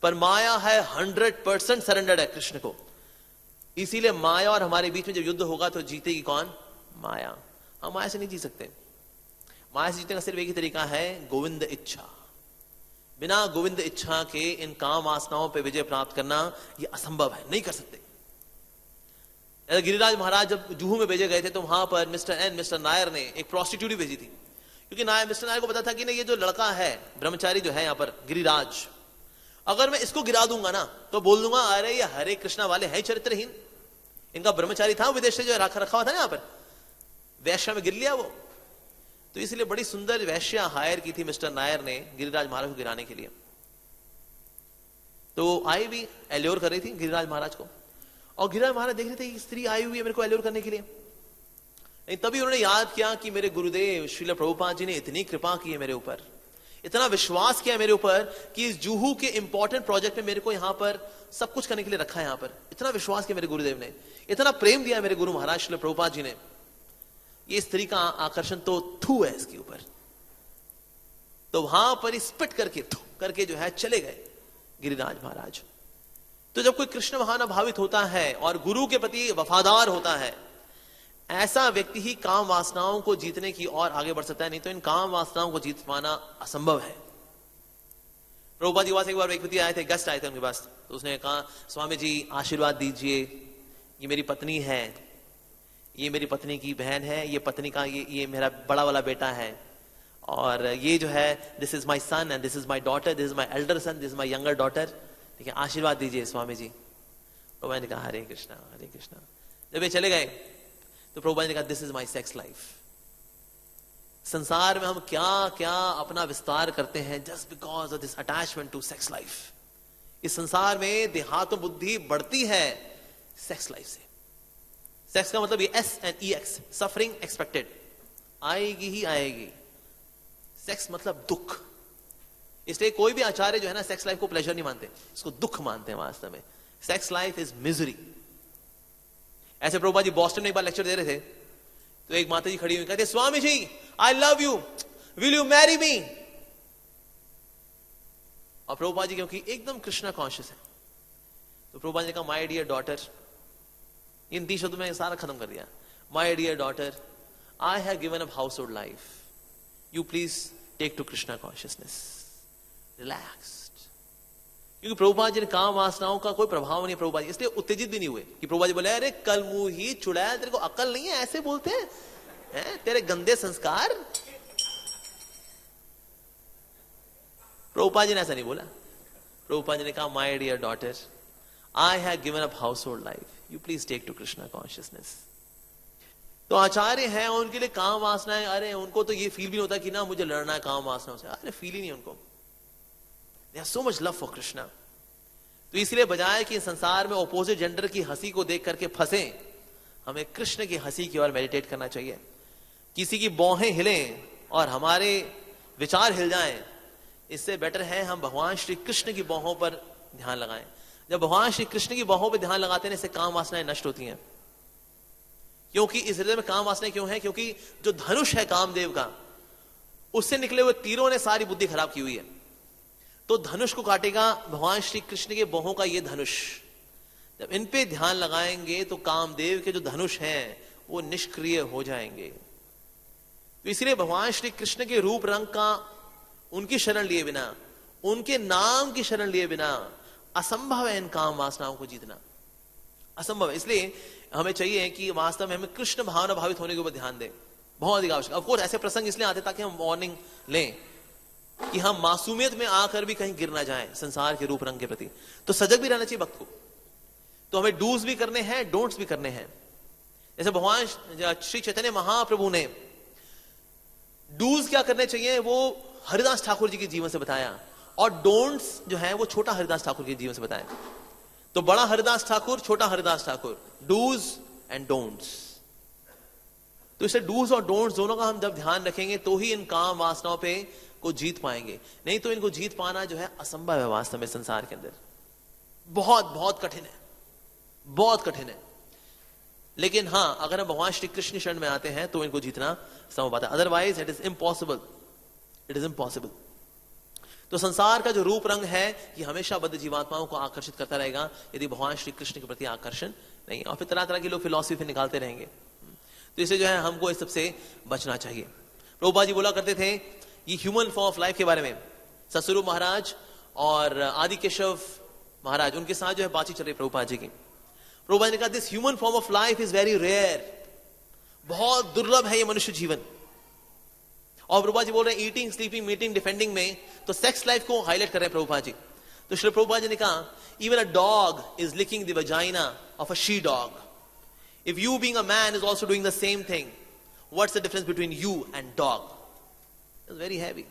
पर माया है 100% सरेंडर्ड है कृष्ण को। इसीलिए माया और हमारे बीच में जब युद्ध होगा तो जीतेगी कौन? माया। हम माया से नहीं जीत सकते। माया से जीतने का सिर्फ एक ही तरीका है, गोविंद इच्छा। बिना गोविंद इच्छा के इन काम वासनाओं पर विजय प्राप्त करना यह असंभव है, नहीं कर सकते। गिरिराज महाराज जब जुहू में भेजे गए थे तो वहां पर मिस्टर नायर ने एक प्रोस्टिट्यूट भेजी थी, क्योंकि मिस्टर नायर को पता था कि नहीं, ये जो लड़का है ब्रह्मचारी जो है यहाँ पर गिरिराज, अगर मैं इसको गिरा दूंगा ना तो बोल दूंगा, अरे ये हरे कृष्णा वाले हैं चरित्रहीन। इनका ब्रह्मचारी था विदेश से जो रखा हुआ था ना यहाँ पर, वैश्या में गिर लिया वो। तो इसलिए बड़ी सुंदर वैश्या हायर की थी मिस्टर नायर ने गिरिराज महाराज को गिराने के लिए। तो आई भी एल्योर कर रही थी गिरिराज महाराज को, और गिरिराज महाराज देख रहे थे स्त्री आई हुई है मेरे को एल्योर करने के लिए। तभी उन्होंने याद किया कि मेरे गुरुदेव श्रील प्रभुपाद जी ने इतनी कृपा की है मेरे ऊपर, इतना विश्वास किया मेरे ऊपर कि इस जुहू के इंपॉर्टेंट प्रोजेक्ट में मेरे को यहां पर सब कुछ करने के लिए रखा है। यहां पर इतना विश्वास किया मेरे गुरुदेव ने, इतना प्रेम दिया मेरे गुरु महाराज श्रील प्रभुपाद जी ने। ये स्त्री का आकर्षण तो थू है इसके ऊपर। तो वहां पर स्पिट करके थू करके जो है चले गए गिरिराज महाराज। तो जब कोई कृष्ण भावित होता है और गुरु के प्रति वफादार होता है, ऐसा व्यक्ति ही काम वासनाओं को जीतने की ओर आगे बढ़ सकता है, नहीं तो इन काम वासनाओं को जीत पाना असंभव है। प्रभुपाद जी के पास एक बार एक व्यक्ति आए थे, गेस्ट आए थे उनके पास, तो उसने कहा, स्वामी जी आशीर्वाद दीजिए, ये मेरी पत्नी है, ये मेरी पत्नी की बहन है, ये पत्नी का ये मेरा बड़ा वाला बेटा है, और ये जो है this is my son and this is my daughter, this is my elder son, this is my younger daughter, ठीक है, आशीर्वाद दीजिए स्वामी जी। प्रभुपाद ने कहा, हरे कृष्णा हरे कृष्णा। जब ये चले गए तो प्रभुपाद ने कहा, this is my sex life, संसार में हम क्या क्या अपना विस्तार करते हैं just because of this attachment to sex life. इस संसार में देहात्म बुद्धि बढ़ती है सेक्स लाइफ से। सेक्स का मतलब ये SNEX, सफरिंग एक्सपेक्टेड, आएगी ही आएगी। सेक्स मतलब दुख। इसलिए कोई भी आचार्य जो है ना सेक्स लाइफ को प्लेजर नहीं मानते, इसको दुख मानते हैं वास्तव में। Sex life is misery. ऐसे प्रभुपाद जी बॉस्टन में एक बार लेक्चर दे रहे थे, तो एक माता जी खड़ी हुई कहते, Swami ji I love you, will you marry me. और प्रभुपाद जी क्योंकि एकदम कृष्णा कॉन्शियस है, तो प्रभुपाद जी ने कहा, माय डियर डॉटर, इन 3 शब्दों में सारा खत्म कर दिया। My dear daughter, I have given up household life, you please take to Krishna consciousness, relaxed. क्योंकि प्रभुपाद जी ने काम वासनाओं का कोई प्रभाव नहीं, प्रभुपाद जी इसलिए उत्तेजित भी नहीं हुए कि प्रभुपाद जी बोले, अरे कल मुंह ही चुड़ैल, तेरे को अकल नहीं है, ऐसे बोलते हैं तेरे गंदे संस्कार। प्रभुपाद जी ने ऐसा नहीं बोला। प्रभुपाद जी ने कहा, my dear daughter, I have given up household life, you please take to Krishna consciousness. तो आचार्य हैं, उनके लिए काम वासनाएं, अरे उनको तो ये फील भी नहीं होता कि ना मुझे लड़ना है काम वासनाओं से, अरे फील ही नहीं उनको। They have so much love for Krishna. तो इसलिए बजाय कि संसार में ऑपोजिट जेंडर की हंसी को देख करके फंसे, हमें कृष्ण की हंसी की ओर मेडिटेट करना चाहिए। किसी की बाहें हिलें और हमारे विचार हिल जाएं, इससे बेटर है हम भगवान श्री कृष्ण की बाहों पर ध्यान लगाएं। जब भगवान श्री कृष्ण की बाहों पर ध्यान लगाते हैं, इससे काम वासनाएं नष्ट होती हैं। क्योंकि इस हृदय में काम वासनाएं क्यों है? क्योंकि जो धनुष है कामदेव का, उससे निकले हुए तीरों ने सारी बुद्धि खराब की हुई है। तो धनुष को काटेगा भगवान श्री कृष्ण के बाहों का ये धनुष। जब इन पे ध्यान लगाएंगे तो कामदेव के जो धनुष हैं वो निष्क्रिय हो जाएंगे। तो इसलिए भगवान श्री कृष्ण के रूप रंग का उनकी शरण लिए बिना, उनके नाम की शरण लिए बिना असंभव है इन काम वासनाओं को जीतना, असंभव है। इसलिए हमें चाहिए कि वास्तव में हमें कृष्ण भावना भावित होने के ऊपर ध्यान दें, बहुत अधिक आवश्यक। ऑफ कोर्स ऐसे प्रसंग इसलिए आते ताकि हम वार्निंग लें कि हम मासूमियत में आकर भी कहीं गिर ना जाएं संसार के रूप रंग के प्रति। तो सजग भी रहना चाहिए भक्त को। तो हमें डूज भी करने हैं, डोंट्स भी करने हैं। जैसे भगवान श्री चैतन्य महाप्रभु ने डूज क्या करने चाहिए वो हरिदास ठाकुर जी के जीवन से बताया, और डोंट्स जो है वो छोटा हरिदास ठाकुर के जीवन से बताया। तो बड़ा हरिदास ठाकुर, छोटा Haridas Thakur, dos and don'ts. तो इसे डूज और डोंट्स दोनों का हम जब ध्यान रखेंगे तो ही इन काम वासनाओं पे को जीत पाएंगे। नहीं तो इनको जीत पाना जो है असंभव है वास्तव में संसार के अंदर। बहुत बहुत कठिन है, बहुत कठिन है। लेकिन हां, अगर हम भगवान श्री कृष्ण शरण में आते हैं तो इनको जीतना संभव बात है। Otherwise it is impossible, it is impossible. तो संसार का जो रूप रंग है ये हमेशा बद्ध जीवात्माओं को आकर्षित करता रहेगा यदि भगवान श्री कृष्ण के प्रति आकर्षण नहीं। और फिर तरह तरह के लोग फिलॉसफी निकालते रहेंगे। तो इसे जो है हमको इस सबसे बचना चाहिए। प्रभुपाद जी बोला करते थे ये ह्यूमन फॉर्म ऑफ लाइफ के बारे में, सतस्वरूप महाराज और आदि केशव महाराज, उनके साथ जो है बातचीत चल रही प्रभुपाद जी की। प्रभुपाद ने कहा this human form of life is very rare, बहुत दुर्लभ है ये मनुष्य जीवन। और प्रभुपाद जी बोल रहे हैं ईटिंग, स्लीपिंग, मीटिंग, डिफेंडिंग में तो सेक्स लाइफ को हाईलाइट कर रहे हैं प्रभुपाद जी। तो श्री प्रभुपाद जी ने कहा even a dog is licking the vagina of a she dog. If you being a man is also doing the same thing, what's the difference between you and dog? It's very heavy.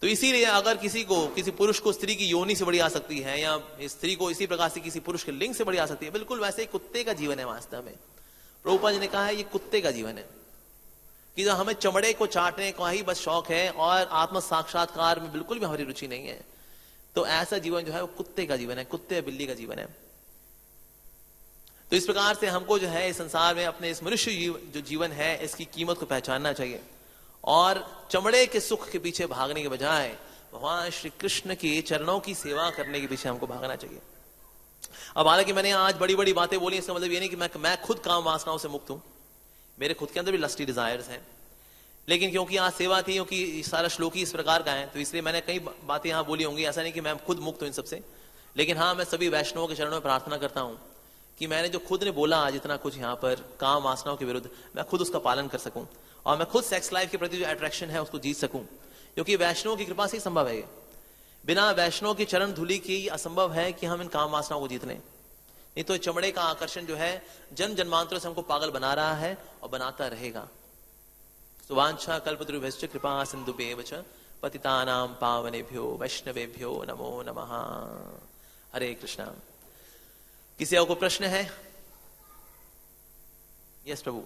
तो इसीलिए अगर किसी पुरुष को स्त्री की योनि से बड़ी आ सकती है, या स्त्री को इसी प्रकार से किसी पुरुष के लिंग से बड़ी आ सकती है, बिल्कुल वैसे ही कुत्ते का जीवन है वास्तव में। प्रभुपाद जी ने कहा है ये कुत्ते का जीवन है कि जो हमें चमड़े को चाटने का ही बस शौक है और आत्म साक्षात्कार में बिल्कुल भी हमारी रुचि नहीं है। तो ऐसा जीवन जो है वो कुत्ते का जीवन है, कुत्ते बिल्ली का जीवन है। तो इस प्रकार से हमको जो है इस संसार में अपने इस मनुष्य जो जीवन है इसकी कीमत को पहचानना चाहिए, और चमड़े के सुख के पीछे भागने के बजाय भगवान श्री कृष्ण के चरणों की सेवा करने के पीछे हमको भागना चाहिए। अब हालांकि मैंने आज बड़ी बड़ी बातें बोली, इसका मतलब ये नहीं कि मैं खुद काम वासनाओं से मुक्त हूं, मेरे खुद के अंदर भी लस्टी डिजायर्स हैं। लेकिन क्योंकि आज सेवा थी, क्योंकि सारा श्लोक ही इस प्रकार का है, तो इसलिए मैंने कई बातें यहां बोली होंगी। ऐसा नहीं कि मैं खुद मुक्त हूं इन सबसे, लेकिन हाँ, मैं सभी वैष्णवों के चरणों में प्रार्थना करता हूं कि मैंने जो खुद ने बोला आज इतना कुछ यहाँ पर काम वासनाओं के विरुद्ध, मैं खुद उसका पालन कर सकूं, और मैं खुद सेक्स लाइफ के प्रति जो अट्रैक्शन है उसको जीत सकूं, क्योंकि वैष्णवों की कृपा से ही संभव है। बिना वैष्णव की चरण धूलि की असंभव है कि हम इन काम वासनाओं को जीत लें। नहीं तो चमड़े का आकर्षण जो है जन्म जन्मांतरों से हमको पागल बना रहा है और बनाता रहेगा। सुवांछा कल्पतरुभ्यश्च कृपा सिन्धुभ्येव च पतितानां पावनेभ्यो वैष्णवेभ्यो नमो नमः। हरे कृष्णा। किसी और को प्रश्न है? यस प्रभु।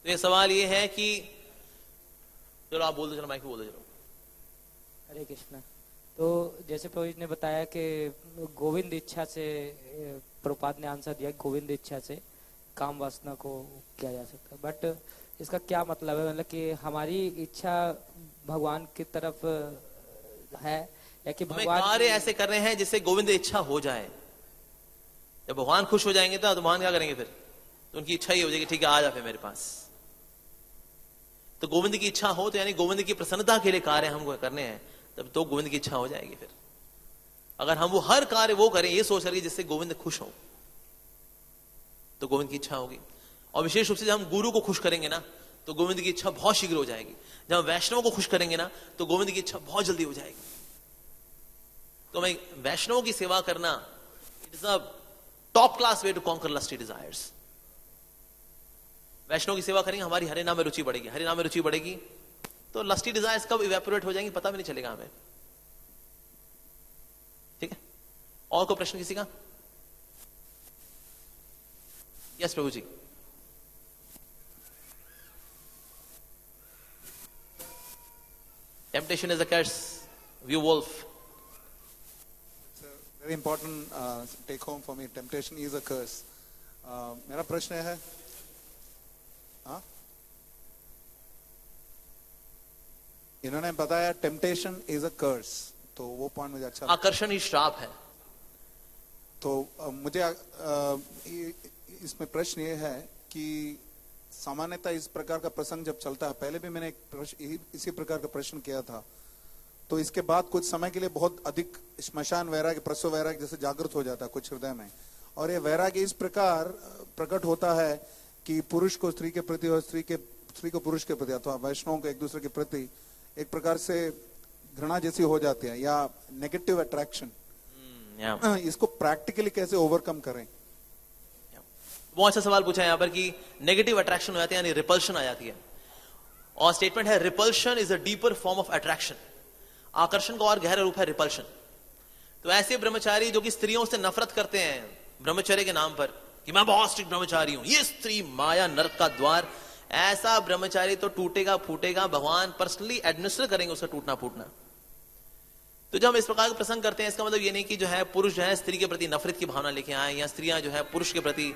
तो ये सवाल ये है कि चलो आप बोल दो, चलो माइक पे बोल दो चलो। हरे कृष्णा। तो जैसे प्रभु जी ने बताया कि गोविंद इच्छा से, प्रभुपाद ने आंसर दिया गोविंद इच्छा से काम वासना को किया जा सकता है, बट इसका क्या मतलब है? मतलब कि हमारी इच्छा भगवान की तरफ है या कि भगवान कार्य ऐसे कर रहे हैं जिससे गोविंद इच्छा हो जाए। जब भगवान खुश हो जाएंगे तो भगवान क्या करेंगे फिर? तो उनकी इच्छा ही हो जाएगी, ठीक है आ जा फिर मेरे पास। तो गोविंद की इच्छा हो तो यानी गोविंद की प्रसन्नता के लिए कार्य हमको करने हैं, तब तो गोविंद की इच्छा हो जाएगी। फिर अगर हम वो हर कार्य वो करें ये सोच करके जिससे गोविंद खुश हो, तो गोविंद की इच्छा होगी। और विशेष रूप से जब हम गुरु को खुश करेंगे ना, तो गोविंद की इच्छा बहुत शीघ्र हो जाएगी। जब हम वैष्णव को खुश करेंगे ना, तो गोविंद की इच्छा बहुत जल्दी हो जाएगी। तो मैं वैष्णव की सेवा करना, it is a top class way to conquer lusty desires. वैष्णव की सेवा करेंगे, हमारी हरे नाम में रुचि बढ़ेगी। हरे नाम में रुचि बढ़ेगी तो लस्टी डिजायर्स कब इवेपोरेट हो जाएंगी पता भी नहीं चलेगा हमें। ठीक है, और कोई प्रश्न किसी का? यस प्रभु जी। Temptation is a curse. View Wolf. It's a very important take home for me. Temptation is a curse. मेरा प्रश्न है, हाँ, इन्होंने बताया टेम्पटेशन इज अ कर्स, तो वो पॉइंट मुझे अच्छा। आकर्षण ही श्राप है। तो मुझे इसमें प्रश्न ये है कि सामान्यतः इस प्रकार का प्रसंग जब चलता है, पहले भी मैंने एक इसी प्रकार का प्रश्न किया था, तो इसके बाद कुछ समय के लिए बहुत अधिक श्मशान वैराग्य, प्रसव वैराग्य जैसे जागृत हो जाता है कुछ हृदय में। और ये वैराग्य इस प्रकार प्रकट होता है कि पुरुष को स्त्री के प्रति और स्त्री को पुरुष के प्रति, अथवा वैष्णवों को एक दूसरे के प्रति एक प्रकार से घृणा जैसी हो जाती है, या नेगेटिव अट्रैक्शन। इसको प्रैक्टिकली कैसे ओवरकम करें? बहुत अच्छा सवाल पूछा है यहाँ पर कि नेगेटिव अट्रैक्शन हो जाती है यानी रिपल्शन आ जाती है। और स्टेटमेंट है repulsion is a deeper form of attraction. आकर्षण का और गहरा रूप है रिपल्शन। तो ऐसे ब्रह्मचारी जो कि स्त्रियों से नफरत करते हैं ब्रह्मचर्य के नाम पर कि मैं बहुत स्ट्रिक्ट ब्रह्मचारी हूं, ये स्त्री माया नरक का द्वार, ऐसा ब्रह्मचारी तो टूटेगा फूटेगा, भगवान पर्सनली एडमिनिस्टर करेंगे उसका टूटना फूटना। तो जब हम इस प्रकार का प्रसंग करते हैं, इसका मतलब ये नहीं कि जो है पुरुष जो है स्त्री के प्रति नफरत की भावना लेके आए, या स्त्रियां जो है पुरुष के प्रति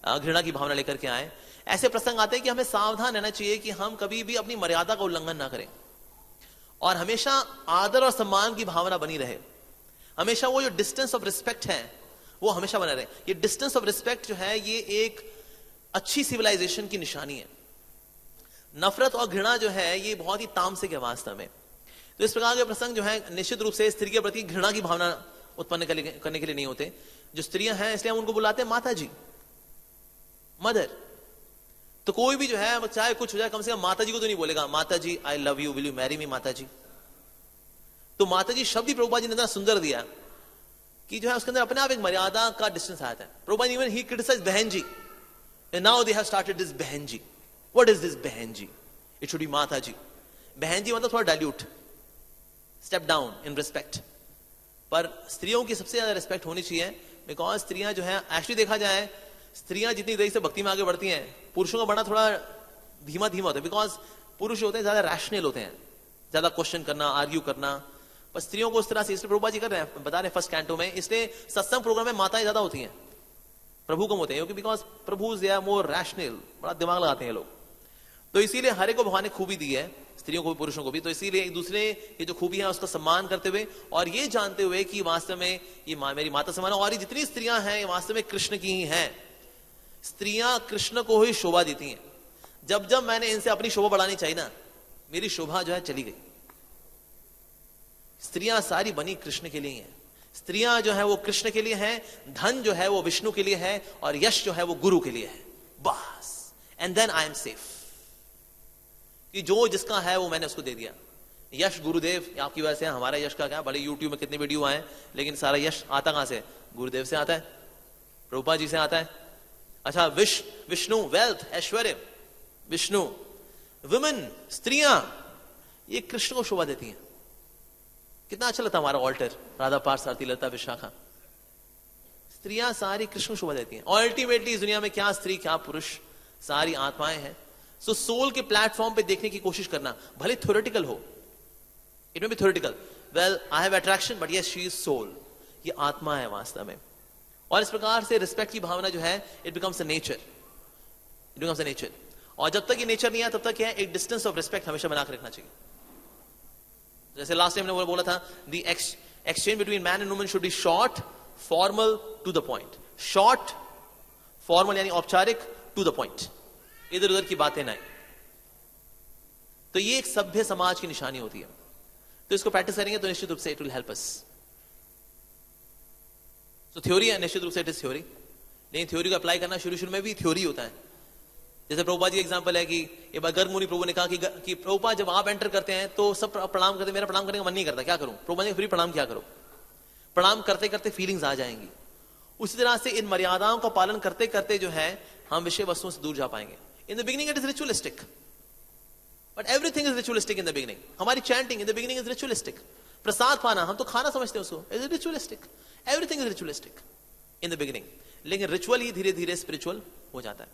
घृणा की भावना लेकर के आए। ऐसे प्रसंग आते हैं कि हमें सावधान रहना चाहिए कि हम कभी भी अपनी मर्यादा का उल्लंघन ना करें, और हमेशा आदर और सम्मान की भावना बनी रहे। हमेशा वो जो डिस्टेंस ऑफ रिस्पेक्ट है वो हमेशा बना रहे। ये डिस्टेंस ऑफ रिस्पेक्ट जो है ये एक अच्छी सिविलाइजेशन की निशानी है। नफरत और घृणा जो है ये बहुत ही तामसिक है वास्तव में। तो इस प्रकार के प्रसंग जो है निश्चित रूप से स्त्री के प्रति घृणा की भावना उत्पन्न करने के लिए नहीं होते। जो स्त्रियां हैं इसलिए हम उनको बुलाते हैं माता जी, मदर। तो कोई भी जो है चाहे कुछ हो जाए, कम से कम माता जी को तो नहीं बोलेगा Mata ji I love you, will you marry me Mata ji. तो माता जी शब्द ही प्रभुपाद जी ने इतना सुंदर दिया कि जो है उसके अंदर अपने आप एक मर्यादा का डिस्टेंस आता है। प्रभुपाद इवन ही क्रिटिसाइज बहन जी, and now they have started this बहन जी। व्हाट इज दिस बहन जी? इट शुड बी माता जी। बहन जी मतलब थोड़ा dilute, step down in respect. पर स्त्रियों की सबसे ज्यादा रिस्पेक्ट होनी चाहिए, बिकॉज स्त्रियां जो है एक्चुअली देखा जाए, स्त्रियां जितनी देरी से भक्ति में आगे बढ़ती हैं, पुरुषों का बढ़ना थोड़ा धीमा धीमा होता है। बिकॉज पुरुष होते हैं ज्यादा रैशनल होते हैं, ज्यादा क्वेश्चन करना, आर्ग्यू करना। पर स्त्रियों को उस तरह से, इसलिए प्रभुपाद जी कर रहे हैं, बता रहे हैं फर्स्ट कैंटो में, इसलिए सत्संग प्रोग्राम में माताएं ज्यादा होती हैं, प्रभु कम होते हैं, क्योंकि बिकॉज प्रभु दे आर मोर रैशनल, बड़ा दिमाग लगाते हैं लोग। तो इसीलिए हर एक को भगवान ने खूबी दी है, स्त्रियों को भी पुरुषों को भी। तो इसीलिए एक दूसरे की जो खूबी है उसका सम्मान करते हुए, और ये जानते हुए कि वास्तव में ये मेरी माता समान, और ये जितनी स्त्रियां हैं वास्तव में कृष्ण की ही हैं। स्त्रियां कृष्ण को ही शोभा देती हैं। जब जब मैंने इनसे अपनी शोभा बढ़ानी चाहिए ना, मेरी शोभा जो है चली गई। स्त्रियां सारी बनी कृष्ण के लिए हैं। स्त्रियां जो है वो कृष्ण के लिए हैं, धन जो है वो विष्णु के लिए है, और यश जो है वो गुरु के लिए है, बस। And then I am safe, कि जो जिसका है वो मैंने उसको दे दिया। यश गुरुदेव आपकी वजह से, हमारा यश का क्या, बड़े यूट्यूब में कितने वीडियो आए, लेकिन सारा यश आता कहां से? गुरुदेव से आता है, प्रभुपाद जी से आता है। अच्छा, विष्णु वेल्थ, ऐश्वर्य, विष्णु, वुमेन, स्त्रियां, ये कृष्ण को शोभा देती हैं। कितना अच्छा लगता हमारा ऑल्टर, राधा पार्थ सारथी लता विशाखा, स्त्रियां सारी कृष्ण को शोभा देती हैं। अल्टीमेटली इस दुनिया में क्या स्त्री क्या पुरुष, सारी आत्माएं हैं। सो सोल के प्लेटफॉर्म पे देखने की कोशिश करना, भले थ्योरेटिकल हो, it may be theoretical, well I have attraction but yes she is soul, ये आत्मा है वास्तव में। और इस प्रकार से रिस्पेक्ट की भावना जो है, it becomes a nature, it becomes a nature. और जब तक ये नेचर नहीं है तब तक क्या है, एक डिस्टेंस ऑफ रिस्पेक्ट हमेशा बना के रखना चाहिए। जैसे लास्ट टाइम ने बोला था, the exchange between man and woman should be short, formal, to the point. Short, formal यानी औपचारिक, टू द पॉइंट, इधर उधर की बातें नहीं। तो ये एक सभ्य समाज की निशानी होती है। तो इसको प्रैक्टिस करेंगे तो निश्चित रूप से इट विल हेल्प अस। तो थ्योरी है, निश्चित रूप से इट इज थ्योरी, लेकिन थ्योरी को अप्लाई करना शुरू में भी थ्योरी होता है। जैसे प्रभुपाद जी एग्जांपल है कि एक बार गर्ग मुनि प्रभु ने कहा कि प्रभुपाद जब आप एंटर करते हैं तो सब प्रणाम करते, मेरा प्रणाम करने का मन नहीं करता, क्या करूं? प्रभुपाद जी फिर प्रणाम क्या करो? प्रणाम करते करते फीलिंग्स आ जाएंगी। उसी तरह से इन मर्यादाओं का पालन करते करते जो है हम विषय वस्तुओं से दूर जा पाएंगे। In the beginning it is ritualistic, but everything is ritualistic in the beginning. हमारी chanting in the beginning is ritualistic. प्रसाद पाना, हम तो खाना समझते हैं उसको, is ritualistic. Everything is ritualistic in the beginning, लेकिन रिचुअल ही धीरे धीरे स्पिरिचुअल हो जाता है,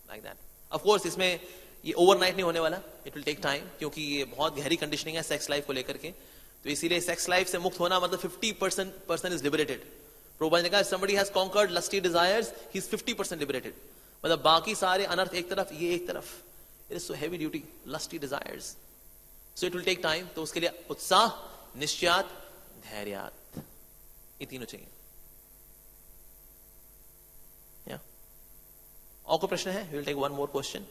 लाइक दैट। ऑफ कोर्स इसमें ये ओवरनाइट नहीं होने वाला, इट विल टेक टाइम, क्योंकि ये बहुत गहरी कंडीशनिंग है सेक्स लाइफ को लेकर के। तो इसीलिए सेक्स लाइफ से मुक्त होना मतलब 50% पर्सन इज लिबरेटेड। प्रभुपाद ने कहा somebody has conquered lusty desires, he is 50% liberated। मतलब बाकी सारे अनर्थ एक तरफ, ये एक तरफ। It is so heavy duty, lusty desires, so it will take time। तो उसके लिए उत्साह, निश्चयात, धैर्यात, ये तीनों चाहिए। और कोई प्रश्न है? We will take one more question।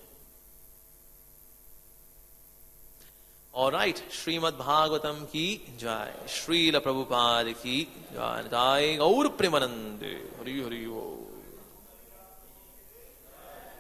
Alright, Shrimad Bhagavatam की जय, श्रील प्रभुपाद की जय, गौर प्रेमानंद, हरि हरि बोल।